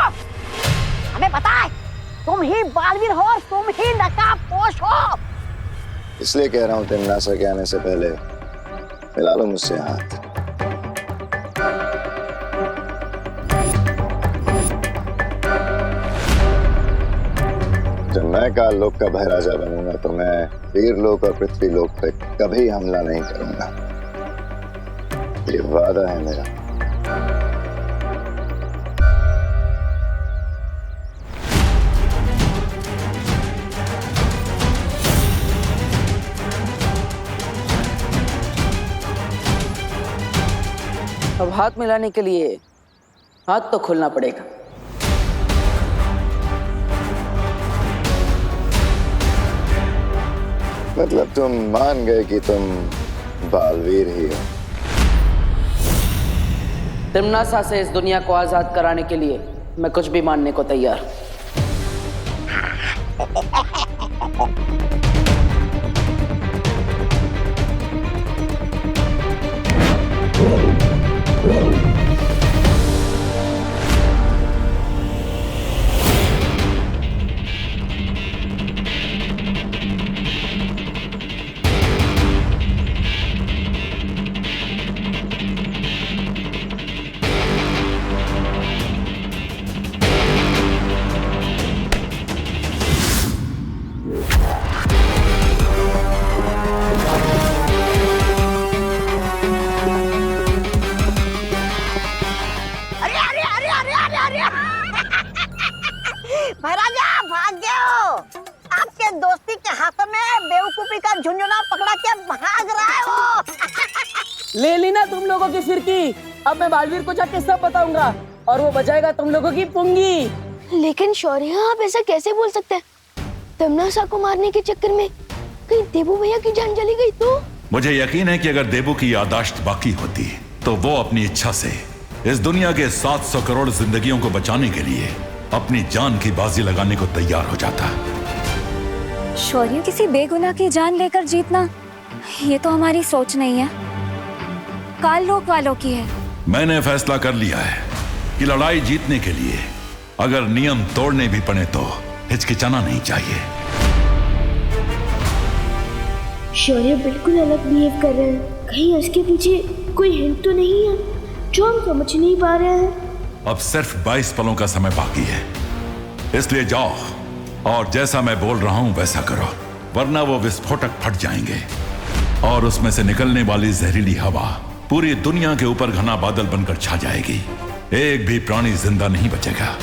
Speaker 5: हमें पता है तुम ही बालवीर हो और तुम ही नकाबपोश हो।
Speaker 6: इसलिए कह रहा हूं तिमनासा के आने से पहले मिला लो मुझसे हाथ। जब मैं काल लोक का भयराजा बनूंगा तो मैं वीर लोक और पृथ्वी लोक पे कभी हमला नहीं करूंगा। ये वादा है मेरा।
Speaker 4: अब हाथ मिलाने के लिए हाथ तो खोलना पड़ेगा।
Speaker 6: मतलब तुम मान गए कि तुम बालवीर ही हो?
Speaker 4: तिमनासा से इस दुनिया को आजाद कराने के लिए मैं कुछ भी मानने को तैयार हूं।
Speaker 5: महाराजा भाग गए हो। आपके दोस्ती के हाथों में बेवकूफी का झुंझुना पकड़ा के भाग रहे हो।
Speaker 4: ले ली ना तुम लोगों की फिरकी। अब मैं बालवीर को जाके सब बताऊंगा और वो बजाएगा तुम लोगों की पुंगी।
Speaker 3: लेकिन शौर्य, आप ऐसा कैसे बोल सकते हैं? तिमनासा को मारने के चक्कर में कहीं देबू भैया की जान चली गई तो?
Speaker 11: मुझे यकीन है कि अगर देबू की याददाश्त बाकी होती तो वो अपनी इच्छा से इस दुनिया के 700 करोड़ जिंदगियों को बचाने के लिए अपनी जान की बाजी लगाने को तैयार हो जाता।
Speaker 9: शौर्य, किसी बेगुनाह की जान लेकर जीतना ये तो हमारी सोच नहीं है, काल लोक वालों की है।
Speaker 11: मैंने फैसला कर लिया है कि लड़ाई जीतने के लिए अगर नियम तोड़ने भी पड़े तो हिचकिचाना नहीं चाहिए।
Speaker 3: शौर्य बिल्कुल अलग बिहेव कर रहे हैं। कहीं इसके पीछे कोई हिंट तो नहीं है जो हम समझ नहीं पा रहे हैं?
Speaker 11: अब सिर्फ 22 पलों का समय बाकी है, इसलिए जाओ और जैसा मैं बोल रहा हूं वैसा करो, वरना वो विस्फोटक फट जाएंगे और उसमें से निकलने वाली जहरीली हवा पूरी दुनिया के ऊपर घना बादल बनकर छा जाएगी। एक भी प्राणी जिंदा नहीं बचेगा।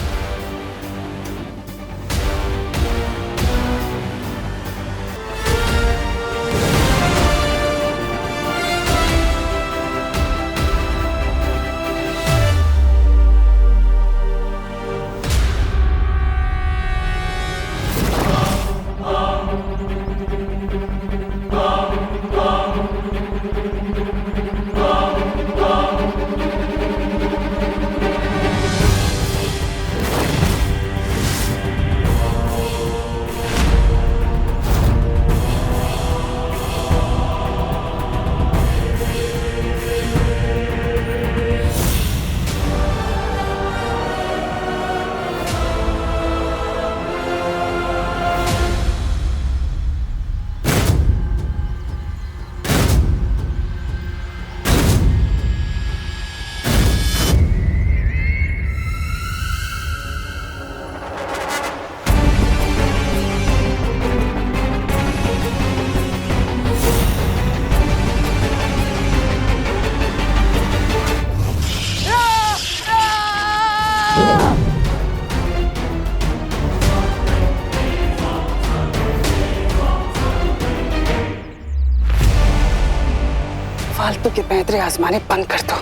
Speaker 4: फालतू के पैंतरे आजमाने बंद कर दो।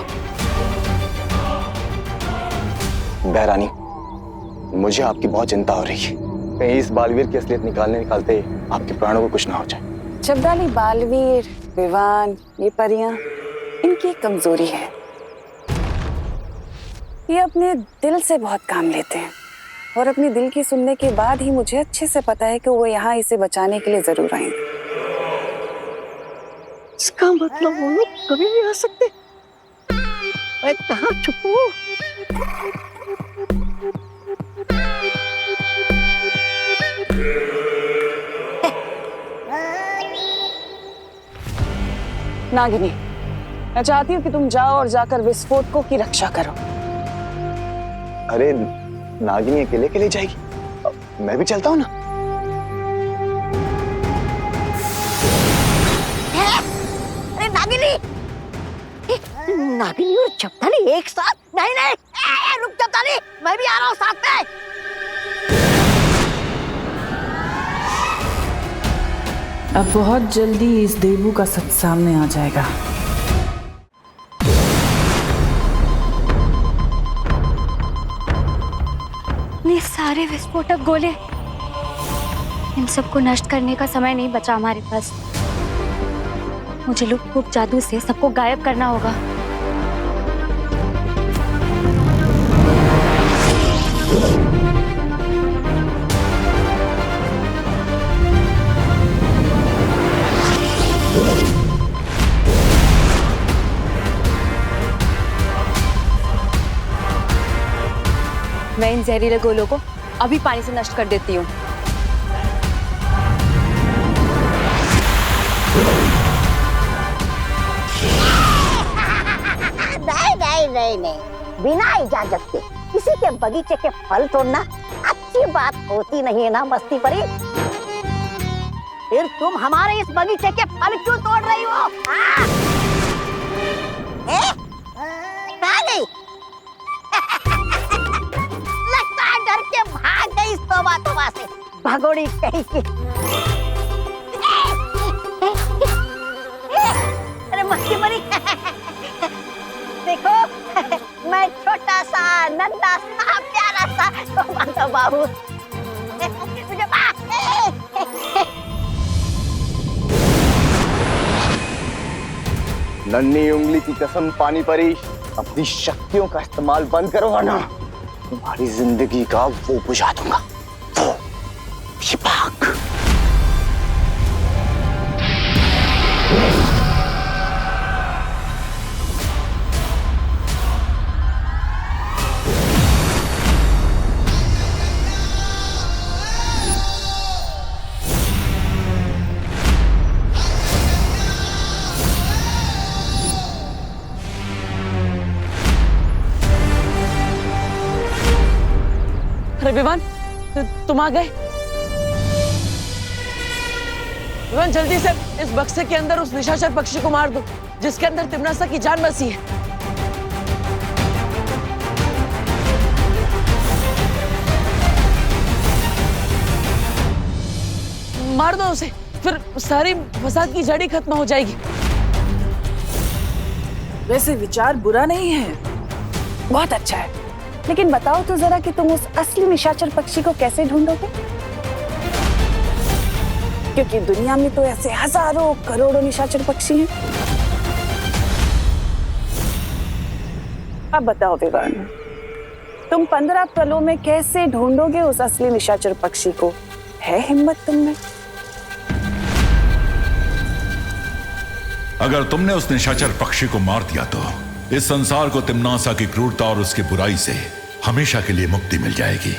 Speaker 6: बहरानी, मुझे आपकी बहुत चिंता हो रही है। कहीं इस बालवीर की असलियत निकालते आपके प्राणों को कुछ ना हो जाए।
Speaker 1: शब्दाली, बालवीर, विवान, ये परियां, इनकी एक कमजोरी है, ये अपने दिल से बहुत काम लेते हैं और अपने दिल की सुनने के बाद ही मुझे अच्छे से पता है कि वो यहाँ इसे बचाने के लिए जरूर आएंगे।
Speaker 8: इसका मतलब वो लोग कभी भी आ सकते। मैं कहाँ छुपू?
Speaker 1: नागिनी, मैं चाहती हूँ कि तुम जाओ और जाकर विस्फोटकों की रक्षा करो।
Speaker 6: अरे नागिनी अकेले के लिए जाएगी, मैं भी चलता हूँ ना।
Speaker 5: नागिनी और चपताली एक साथ? नहीं नहीं, रुक चपताली, मैं भी आ रहा हूँ साथ में।
Speaker 10: अब बहुत जल्दी इस देवू का सच सामने आ जाएगा।
Speaker 3: ये सारे विस्फोटक गोले, इन सबको नष्ट करने का समय नहीं बचा हमारे पास। मुझे लुक जादू से सबको गायब करना होगा। मैं इन जहरीले गोलों को अभी पानी से नष्ट कर देती हूँ।
Speaker 5: नहीं, बिना इजाजत के किसी के बगीचे के फल तोड़ना अच्छी बात होती नहीं है ना मस्ती परी। फिर तुम हमारे इस बगीचे के फल क्यों तोड़ रही हो? कहाँ गई? लगता है डर के भाग गई इस तोबा से, भगोड़ी कहीं की। अरे मस्ती परी, देखो मैं छोटा सा नन्हा सा प्यारा सा बाबू, मुझे
Speaker 6: नन्ही उंगली की कसम पानी परी, अपनी शक्तियों का इस्तेमाल बंद करो वरना तुम्हारी जिंदगी का वो बुझा दूंगा। वो शिपाक।
Speaker 4: अरे विवान, तुम आ गए? विवान जल्दी से इस बक्से के अंदर उस निशाचर पक्षी को मार दो जिसके अंदर तिमनासा की जान बसी है। मार दो उसे, फिर सारी फसाद की जड़ी खत्म हो जाएगी।
Speaker 10: वैसे विचार बुरा नहीं है,
Speaker 1: बहुत अच्छा है, लेकिन बताओ तो जरा कि तुम उस असली निशाचर पक्षी को कैसे ढूंढोगे? क्योंकि दुनिया में तो ऐसे हजारों करोड़ों निशाचर पक्षी हैं। अब बताओ विवान, तुम 15 पलों में कैसे ढूंढोगे उस असली निशाचर पक्षी को? है हिम्मत तुम में?
Speaker 11: अगर तुमने उस निशाचर पक्षी को मार दिया तो इस संसार को तिमनासा की क्रूरता और उसकी बुराई से हमेशा के लिए मुक्ति मिल जाएगी।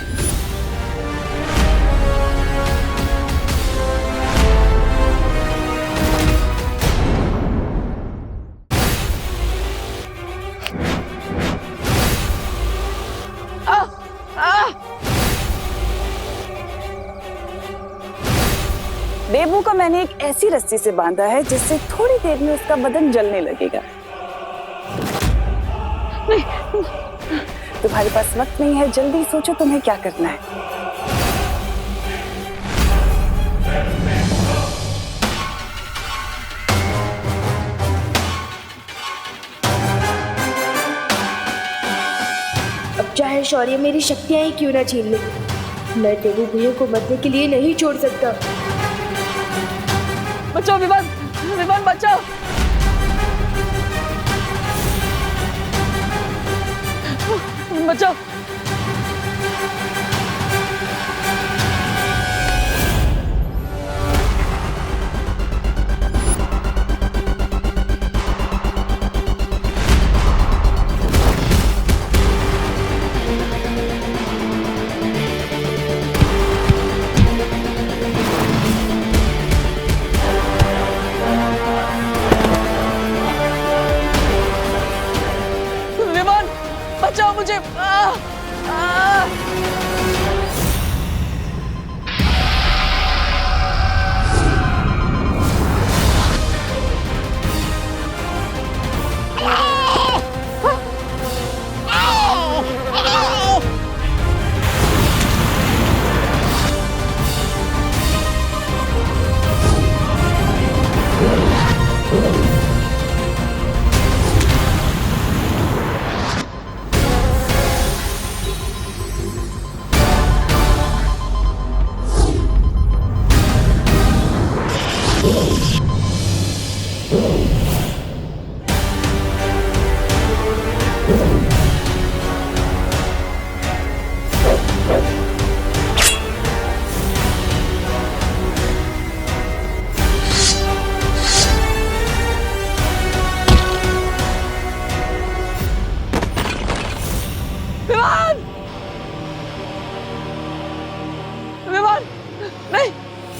Speaker 1: देबू को मैंने एक ऐसी रस्सी से बांधा है जिससे थोड़ी देर में उसका बदन जलने लगेगा। तुम्हारे पास वक्त नहीं है, जल्दी सोचो तुम्हें क्या करना है।
Speaker 7: अब चाहे शौर्य मेरी शक्तियां ही क्यों ना छीन ले, मैं देवू भैया को मरने के लिए नहीं छोड़ सकता।
Speaker 4: बचाओ विवान, विवान बचाओ। बचाओ। बचाओ मुझे।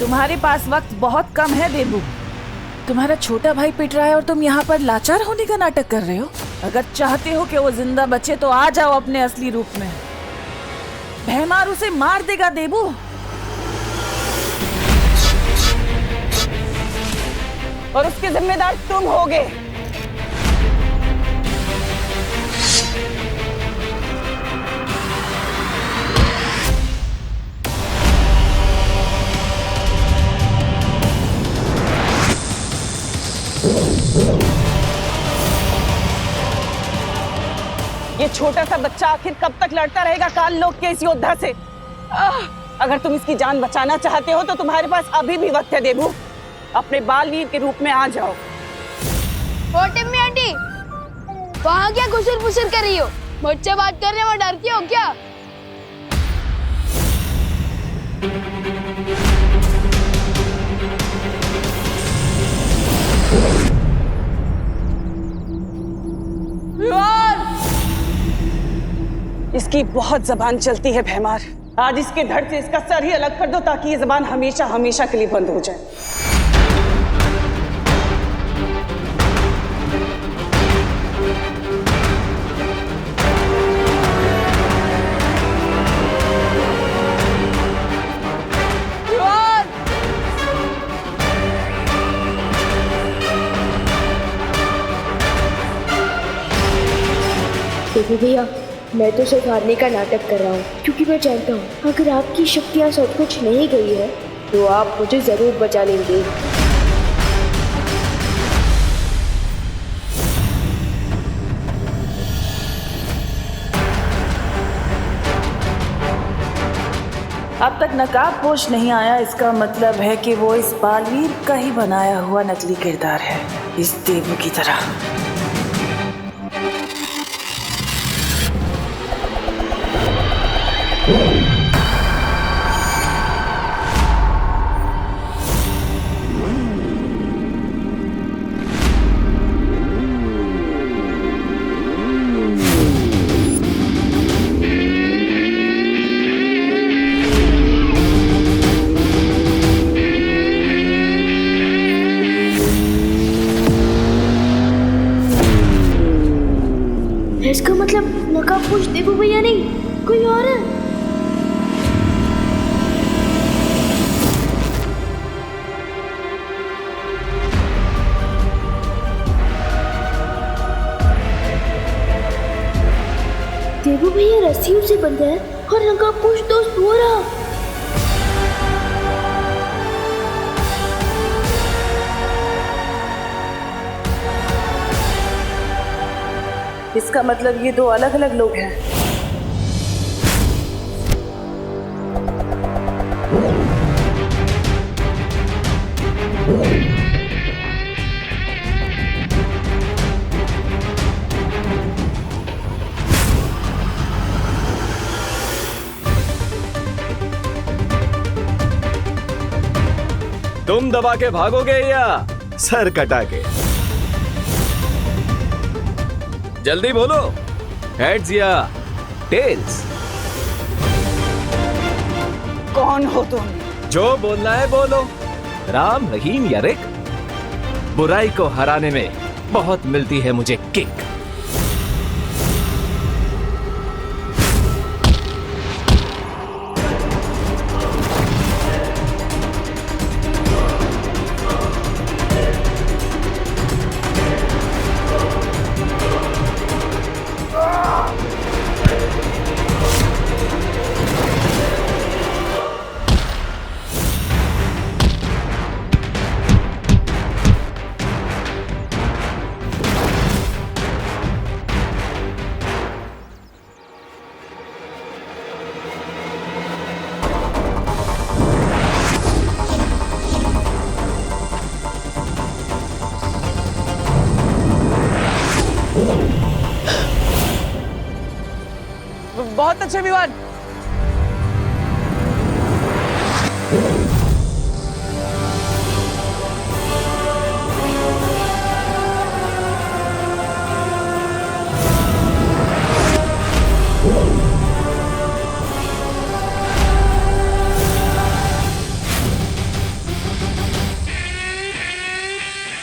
Speaker 10: तुम्हारे पास वक्त बहुत कम है देबू। तुम्हारा छोटा भाई पिट रहा है और तुम यहाँ पर लाचार होने का नाटक कर रहे हो। अगर चाहते हो कि वो जिंदा बचे तो आ जाओ अपने असली रूप में। भैमार उसे मार देगा देबू।
Speaker 1: और उसके जिम्मेदार तुम होगे। ये छोटा सा बच्चा आखिर कब तक लड़ता रहेगा काल लोक के इस योद्धा से? अगर तुम इसकी जान बचाना चाहते हो तो तुम्हारे पास अभी भी वक्त है देबू। अपने बाल वीर के रूप में आ जाओ।
Speaker 3: टिम्मी आंटी, वहाँ क्या घुसर फुसर कर रही हो? मुझसे बात करने में डरती हो क्या?
Speaker 1: इसकी बहुत जबान चलती है भैमार। आज इसके धड़ से इसका सर ही अलग कर दो ताकि ये जबान हमेशा हमेशा के लिए बंद हो जाए।
Speaker 7: देखो भैया, मैं तो सिर्फ हारने का नाटक कर रहा हूँ, क्योंकि मैं जानता हूँ अगर आपकी शक्तियाँ सचमुच नहीं गई है तो आप मुझे जरूर बचा लेंगे।
Speaker 10: अब तक नकाबपोश नहीं आया, इसका मतलब है कि वो इस बालवीर का ही बनाया हुआ नकली किरदार है, इस देव की तरह।
Speaker 7: इसका मतलब नकाबपोश देवू भैया नहीं, कोई और है। देवू भैया रस्सियों से बंधा है और नकाबपोश दोस्त वो रहा।
Speaker 10: इसका मतलब ये दो अलग अलग लोग हैं।
Speaker 14: तुम दबा के भागोगे या सर कटा के? जल्दी बोलो, हेड्स या टेल्स?
Speaker 1: कौन हो तुम?
Speaker 14: जो बोलना है बोलो। राम, रहीम या रिक? बुराई को हराने में बहुत मिलती है मुझे किक।
Speaker 4: बहुत अच्छे विवान।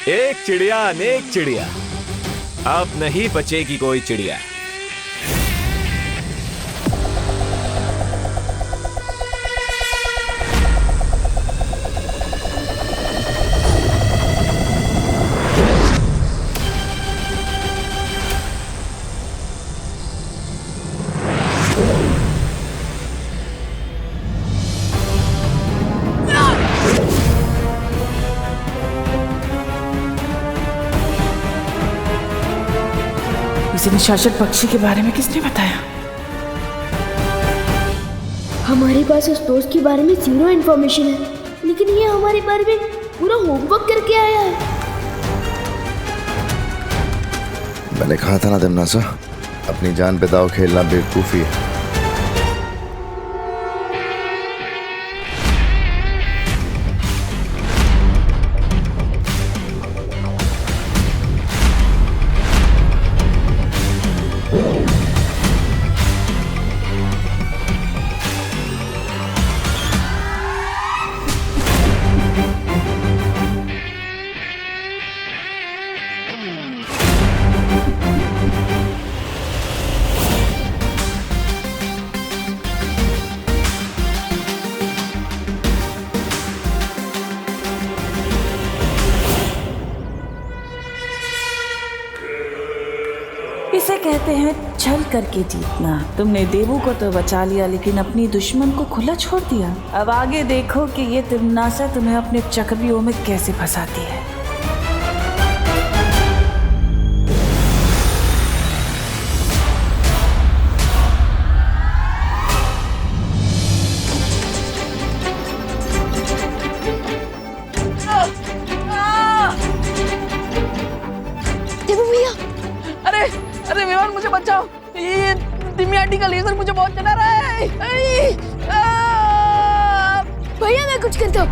Speaker 14: एक चिड़िया अनेक चिड़िया, अब नहीं बचेगी कोई चिड़िया।
Speaker 10: इसे निशाचर पक्षी के बारे में किसने बताया?
Speaker 7: हमारे पास उस दोस्त के बारे में जीरो इन्फॉर्मेशन है, लेकिन ये हमारे बारे में पूरा होमवर्क करके आया है।
Speaker 6: मैंने कहा था ना दिमनासा, अपनी जान पे दाव खेलना बेवकूफी है।
Speaker 10: इसे कहते हैं छल करके जीतना। तुमने देवू को तो बचा लिया, लेकिन अपनी दुश्मन को खुला छोड़ दिया। अब आगे देखो कि ये तिम्नासा तुम्हें अपने चक्रव्यूह में कैसे फंसाती है।
Speaker 3: देवू भैया,
Speaker 4: अरे अरे विवान, मुझे बचाओ, ये तिम्मी आंटी का लेजर मुझे बहुत जला रहा है।
Speaker 3: भैया मैं कुछ करता हूँ।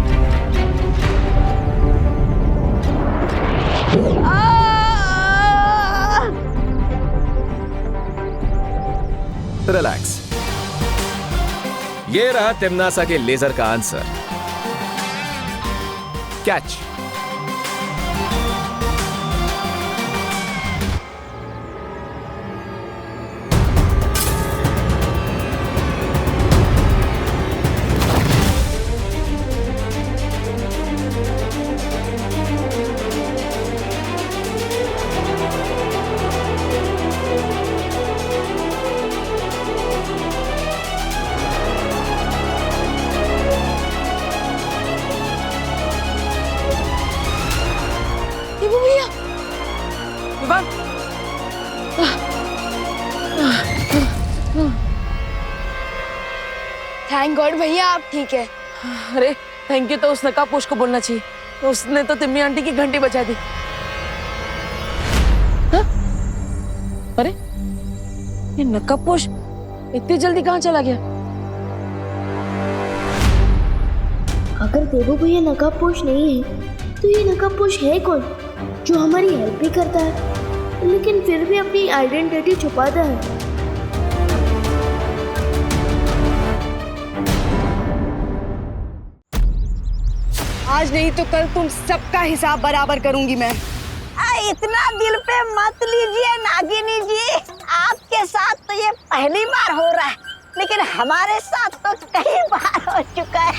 Speaker 14: रिलैक्स। ये रहा तिम्नासा के लेजर का आंसर। कैच।
Speaker 3: देवू भैया,
Speaker 4: विवान,
Speaker 3: थैंक गॉड भैया आप ठीक है।
Speaker 4: अरे थैंक यू तो उस नकाबपोश को बोलना चाहिए, उसने तो तिम्मी आंटी की घंटी बचा दी। हाँ? अरे ये नकाबपोश इतनी जल्दी कहाँ चला गया?
Speaker 7: अगर देवू भैया नकाबपोश नहीं है तो ये नकाबपोश है कौन जो हमारी हेल्प भी करता है लेकिन फिर भी अपनी आइडेंटिटी छुपाता है?
Speaker 5: आज नहीं तो कल तुम सबका हिसाब बराबर करूंगी मैं। इतना दिल पे मत लीजिए नागिनी जी, आपके साथ तो ये पहली बार हो रहा है, लेकिन हमारे साथ तो कई बार हो चुका है।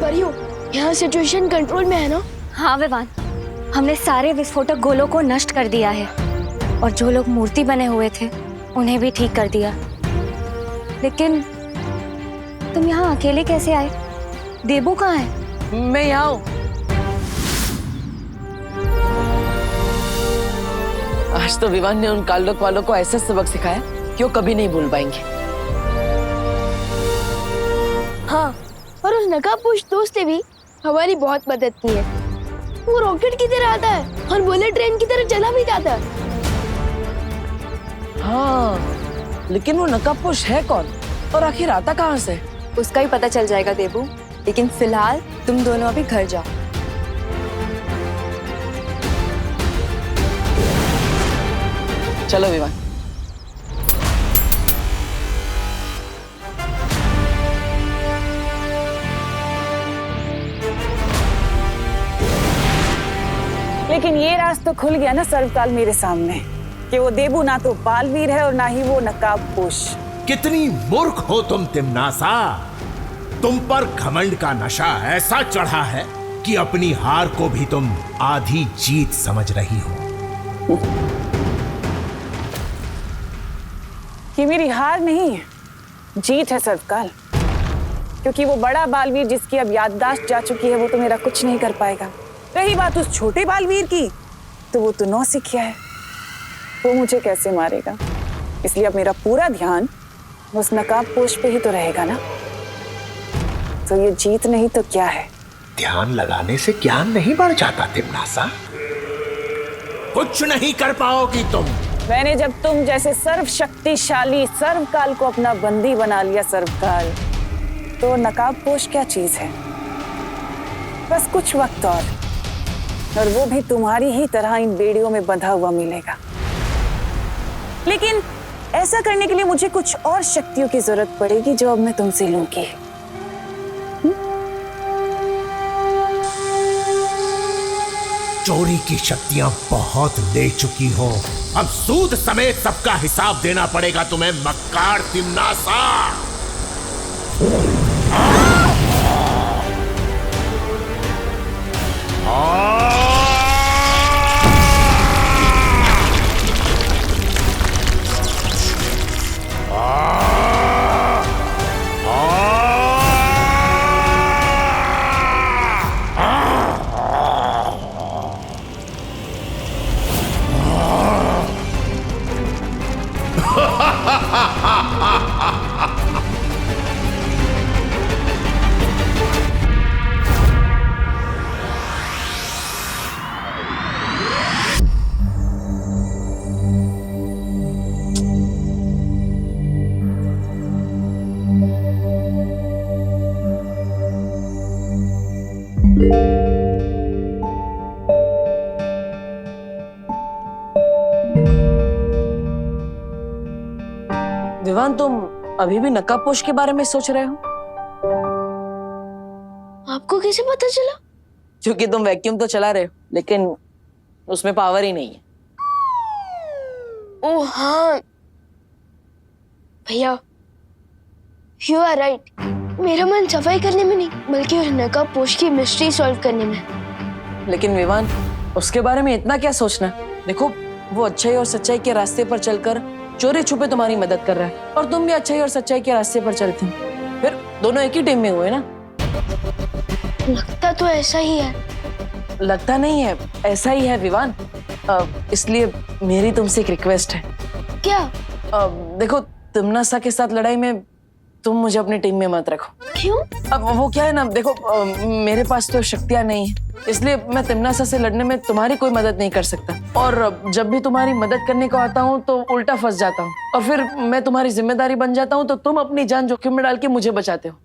Speaker 3: परियो, यहाँ सिचुएशन कंट्रोल में है ना?
Speaker 9: हाँ विवान, हमने सारे विस्फोटक गोलों को नष्ट कर दिया है और जो लोग मूर्ति बने हुए थे उन्हें भी ठीक कर दिया। लेकिन तुम यहाँ अकेले कैसे आए? देबू कहाँ है?
Speaker 4: मैं यहाँ हूँ। आज तो विवान ने उन काल्लोक वालों को ऐसा सबक सिखाया कि वो कभी नहीं भूल पाएंगे।
Speaker 3: हाँ, और उस नकाबपोश दोस्त ने भी हमारी बहुत मदद की है। वो रॉकेट की तरह आता है और बुलेट ट्रेन की तरह चला भी जाता है।
Speaker 4: हाँ, लेकिन वो नकाबपोश है कौन और आखिर आता कहाँ से?
Speaker 9: उसका ही पता चल जाएगा देबू, लेकिन फिलहाल तुम दोनों अभी घर जाओ।
Speaker 4: चलो विवान।
Speaker 1: लेकिन ये राज तो खुल गया ना सर्वकाल मेरे सामने कि वो देबू ना तो बालवीर है और ना ही वो नकाबपोश।
Speaker 2: कितनी मूर्ख हो तुम तिम्नासा। तुम पर घमंड का नशा ऐसा चढ़ा है कि अपनी हार को भी तुम आधी जीत समझ रही हो।
Speaker 1: ये मेरी हार नहीं है, जीत है सर्वकाल, क्योंकि वो बड़ा बालवीर जिसकी अब याददाश्त जा चुकी है वो तो मेरा कुछ नहीं कर पाएगा। रही बात उस छोटे बालवीर की, तो वो तो नौसिखिया है, वो मुझे कैसे मारेगा। इसलिए अब मेरा पूरा ध्यान उस नकाबपोश पे ही तो रहेगा ना। तो ये जीत नहीं तो क्या है?
Speaker 2: ध्यान लगाने से ज्ञान नहीं बढ़ जाता तिम्नासा। कुछ नहीं कर पाओगी तुम।
Speaker 1: मैंने जब तुम जैसे सर्वशक्तिशाली सर्वकाल को अपना बंदी बना लिया सर्वकाल, तो नकाबपोश क्या चीज है? बस कुछ वक्त और वो भी तुम्हारी ही तरह इन बेड़ियों में बंधा हुआ मिलेगा। लेकिन ऐसा करने के लिए मुझे कुछ और शक्तियों की जरूरत पड़ेगी जो अब मैं तुमसे लूंगी।
Speaker 2: चोरी की शक्तियां बहुत ले चुकी हो, अब सूद समेत सबका हिसाब देना पड़ेगा तुम्हें मक्कार तिम्नासा।
Speaker 4: विवान, तुम अभी भी नकाबपोश के बारे में सोच रहे हो?
Speaker 3: आपको कैसे पता चला?
Speaker 4: क्योंकि तुम वैक्यूम तो चला रहे हो, लेकिन उसमें पावर ही नहीं है।
Speaker 3: ओ हाँ भैया, यू आर राइट। मेरा मन सफाई करने में नहीं, बल्कि उस नकाबपोश की मिस्ट्री सॉल्व करने में।
Speaker 4: लेकिन विवान, उसके बारे में इतना क्या सोचना? देखो, वो अच्छाई और सच्चाई के रास्ते पर चलकर चोरी छुपे तुम्हारी मदद कर रहा है, और तुम भी अच्छाई और सच्चाई के रास्ते पर चलती हो। फिर दोनों एक ही टीम में हुए ना?
Speaker 3: लगता तो ऐसा ही है।
Speaker 4: लगता नहीं है, ऐसा ही है विवान। इसलिए मेरी तुमसे एक रिक्वेस्ट है।
Speaker 3: क्या?
Speaker 4: देखो, तिम्नासा के साथ लड़ाई में तुम मुझे अपनी टीम में मत रखो।
Speaker 3: क्यों?
Speaker 4: अब वो क्या है ना, देखो, मेरे पास तो शक्तियां नहीं है, इसलिए मैं तिम्नासा से लड़ने में तुम्हारी कोई मदद नहीं कर सकता। और जब भी तुम्हारी मदद करने को आता हूँ तो उल्टा फंस जाता हूँ, और फिर मैं तुम्हारी जिम्मेदारी बन जाता हूँ, तो तुम अपनी जान जोखिम में डाल के मुझे बचाते हो।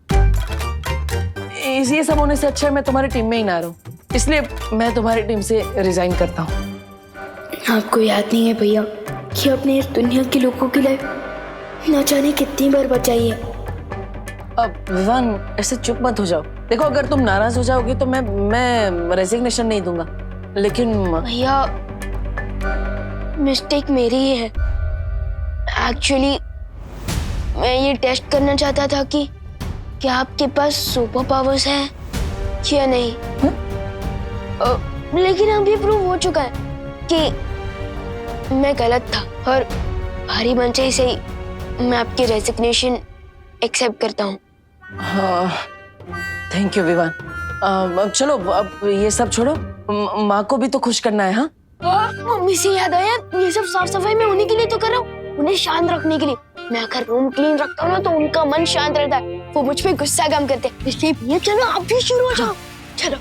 Speaker 4: ये सब होने से अच्छा है मैं तुम्हारी टीम में ही ना रहूं, इसलिए मैं तुम्हारी टीम से रिजाइन करता हूँ।
Speaker 3: आपको याद नहीं है भैया कि आपने इस दुनिया के लोगों के लिए न जाने कितनी बार बचाई है?
Speaker 4: अब विवान, ऐसे चुप मत हो जाओ। देखो, अगर तुम नाराज हो जाओगे तो मैं रेजिग्नेशन नहीं दूंगा, लेकिन
Speaker 3: भैया मिस्टेक मेरी ही है। एक्चुअली मैं ये टेस्ट करना चाहता था कि क्या आपके पास सुपर पावर्स हैं या नहीं। लेकिन अब ये प्रूव हो चुका है कि मैं गलत था, और भारी मनचाही से ही मैं आपकी रेजिग्नेशन एक्सेप्ट करता हूँ।
Speaker 4: हाँ, थैंक यू विवान। अब चलो, अब ये सब छोड़ो, माँ को भी तो खुश करना है। हाँ,
Speaker 3: मम्मी से याद आया, ये सब साफ सफाई में उन्हीं के लिए तो कर रहा हूँ, उन्हें शांत रखने के लिए। मैं अगर रूम क्लीन रखता हूँ ना तो उनका मन शांत रहता है, वो मुझ पे गुस्सा कम करते हैं। इसलिए भैया चलो आप भी शुरू हो जाओ। चलो।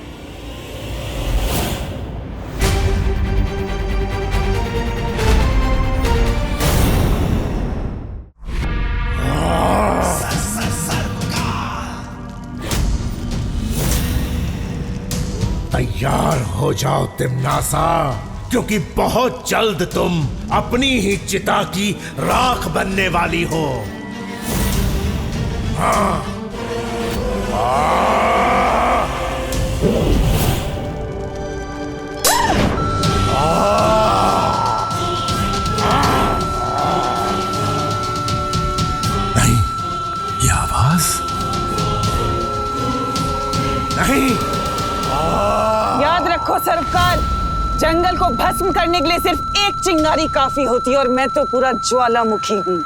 Speaker 2: तैयार हो जाओ तिम्नासा, क्योंकि बहुत जल्द तुम अपनी ही चिता की राख बनने वाली हो। हाँ। नहीं, ये आवाज नहीं।
Speaker 1: याद रखो सर्वकाल, जंगल को भस्म करने के लिए सिर्फ एक चिंगारी काफी होती है, और मैं तो पूरा ज्वालामुखी हूँ।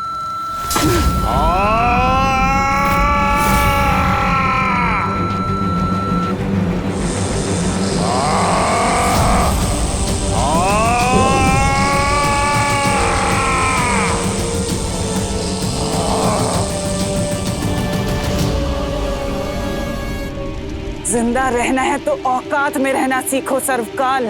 Speaker 1: जिंदा रहना है तो औकात में रहना सीखो सर्वकाल।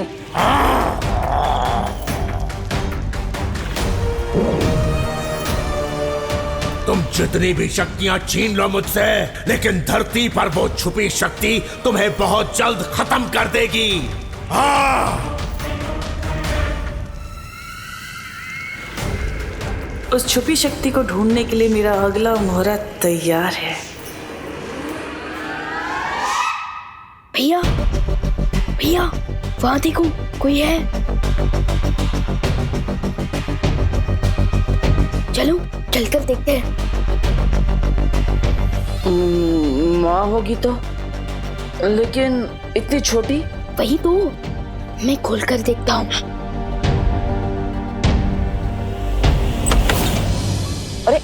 Speaker 2: तुम जितनी भी शक्तियां छीन लो मुझसे, लेकिन धरती पर वो छुपी शक्ति तुम्हें बहुत जल्द खत्म कर देगी। हाँ।
Speaker 10: उस छुपी शक्ति को ढूंढने के लिए मेरा अगला मुहूर्त तैयार है।
Speaker 3: भैया भैया, वहां देखो, कोई है। चलो चलकर देखते हैं।
Speaker 4: माँ होगी तो, लेकिन इतनी छोटी।
Speaker 3: वही तो, मैं खोल कर देखता हूँ।
Speaker 1: अरे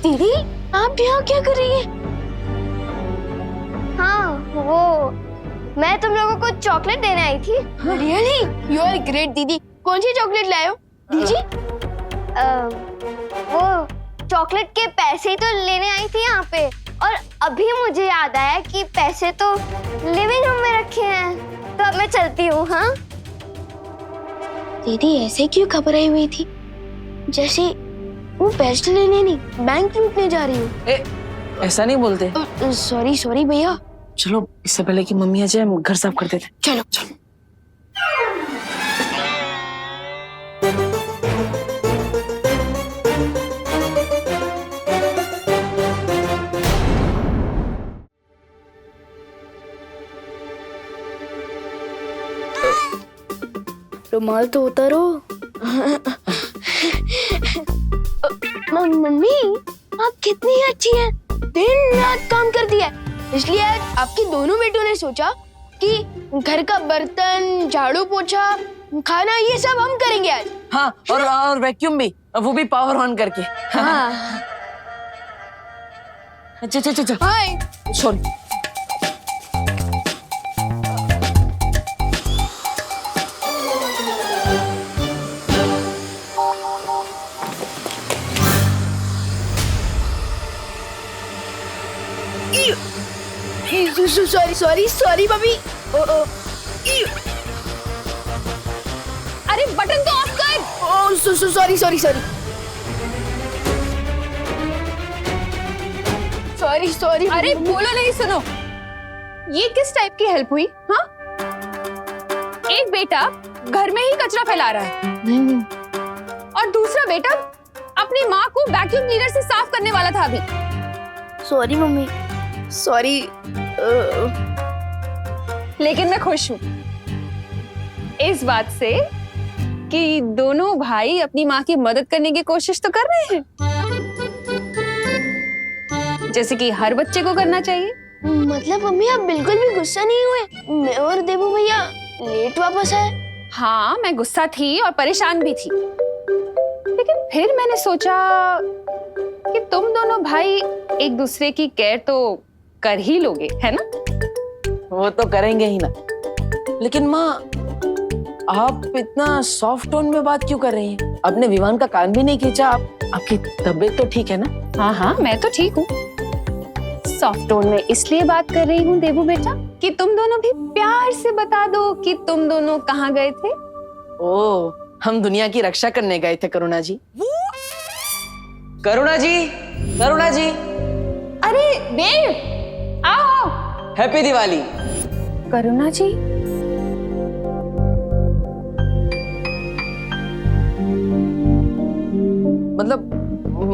Speaker 3: दीदी, आप यहाँ क्या कर रही हैं? हाँ, वो मैं तुम लोगों को चॉकलेट देने आई थी। रियली? यू आर ग्रेट दीदी। कौन सी चॉकलेट लाए हो? दीजिए। वो चॉकलेट के पैसे तो लेने आई थी यहाँ पे, और अभी मुझे याद आया कि पैसे तो लिविंग रूम में रखे हैं, तो अब मैं चलती हूँ। हाँ दीदी, ऐसे क्यों घबराई हुई थी, जैसे वो पैसे लेने नहीं, बैंक लूटने जा रही हूँ।
Speaker 4: ऐसा नहीं बोलते।
Speaker 3: सॉरी सॉरी भैया।
Speaker 4: चलो, इससे पहले कि मम्मी आ जाए हम घर साफ कर देते।
Speaker 3: चलो
Speaker 4: चलो।
Speaker 3: रुमाल तो उतारो। मम्मी, आप कितनी अच्छी हैं, दिन रात काम करती है, इसलिए आज आपके दोनों बेटों ने सोचा कि घर का बर्तन, झाड़ू पोछा, खाना ये सब हम करेंगे आज।
Speaker 4: हाँ, और वैक्यूम भी, वो भी पावर ऑन करके।
Speaker 3: हाँ।
Speaker 4: अच्छा।
Speaker 3: हाय।
Speaker 4: सॉरी।
Speaker 3: Sorry mummy. अरे बटन तो ऑफ कर। सॉरी।
Speaker 12: अरे बोलो नहीं, सुनो, ये किस टाइप की हेल्प हुई? हाँ, एक बेटा घर में ही कचरा फैला रहा है, और दूसरा बेटा अपनी माँ को वैक्यूम क्लीनर से साफ करने वाला था अभी।
Speaker 3: Sorry mummy, sorry.
Speaker 12: लेकिन मैं खुश हूँ इस बात से कि दोनों भाई अपनी माँ की मदद करने की कोशिश तो कर रहे हैं, जैसे कि हर बच्चे को करना चाहिए।
Speaker 3: मतलब मम्मी, आप बिल्कुल भी गुस्सा नहीं हुए? मैं और देबू भैया लेट वापस आए।
Speaker 12: हाँ, मैं गुस्सा थी और परेशान भी थी, लेकिन फिर मैंने सोचा कि तुम दोनों भाई एक दूसरे की केयर तो कर ही लोगे, है ना?
Speaker 4: वो तो करेंगे ही ना। लेकिन माँ, आप इतना सॉफ्ट टोन में बात क्यों कर रही हैं? आपने विवान का कान भी नहीं खींचा। आपकी तबीयत तो ठीक है ना?
Speaker 12: हाँ, मैं तो ठीक हूँ। सॉफ्ट टोन में इसलिए बात कर रही हूँ देबू बेटा कि तुम दोनों भी प्यार से बता दो कि तुम दोनों कहाँ गए थे।
Speaker 4: ओह, हम दुनिया की रक्षा करने गए थे करुणा जी। करुणा जी।
Speaker 12: अरे देव, आओ।
Speaker 4: हैप्पी दिवाली।
Speaker 12: करुणा जी,
Speaker 4: मतलब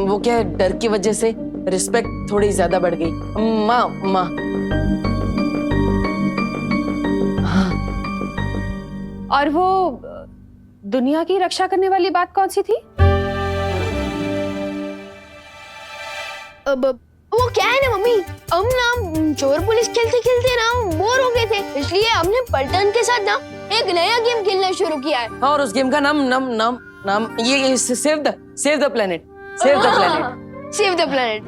Speaker 4: वो क्या, डर की वजह से रिस्पेक्ट थोड़ी ज्यादा बढ़ गई। माँ। हाँ।
Speaker 12: और वो दुनिया की रक्षा करने वाली बात कौन सी थी?
Speaker 3: अब वो क्या है ना मम्मी, हम ना चोर पुलिस खेलते खेलते ना बोर हो गए थे, इसलिए हमने पलटन के साथ ना एक नया गेम खेलना शुरू किया है।
Speaker 4: और उस गेम का नाम ये save the planet. Save the planet.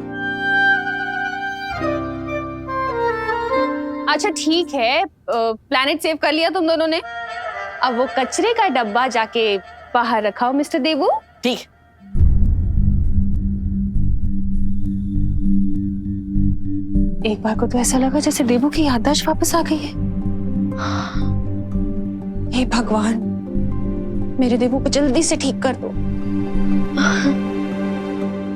Speaker 12: अच्छा ठीक है, प्लेनेट सेव कर लिया तुम दोनों ने। अब वो कचरे का डब्बा जाके बाहर रखाओ मिस्टर देबू।
Speaker 4: ठीक।
Speaker 12: एक बार को तो ऐसा लगा जैसे देबू की याददाश्त वापस आ गई है। हे भगवान, मेरे देबू को जल्दी से ठीक कर दो।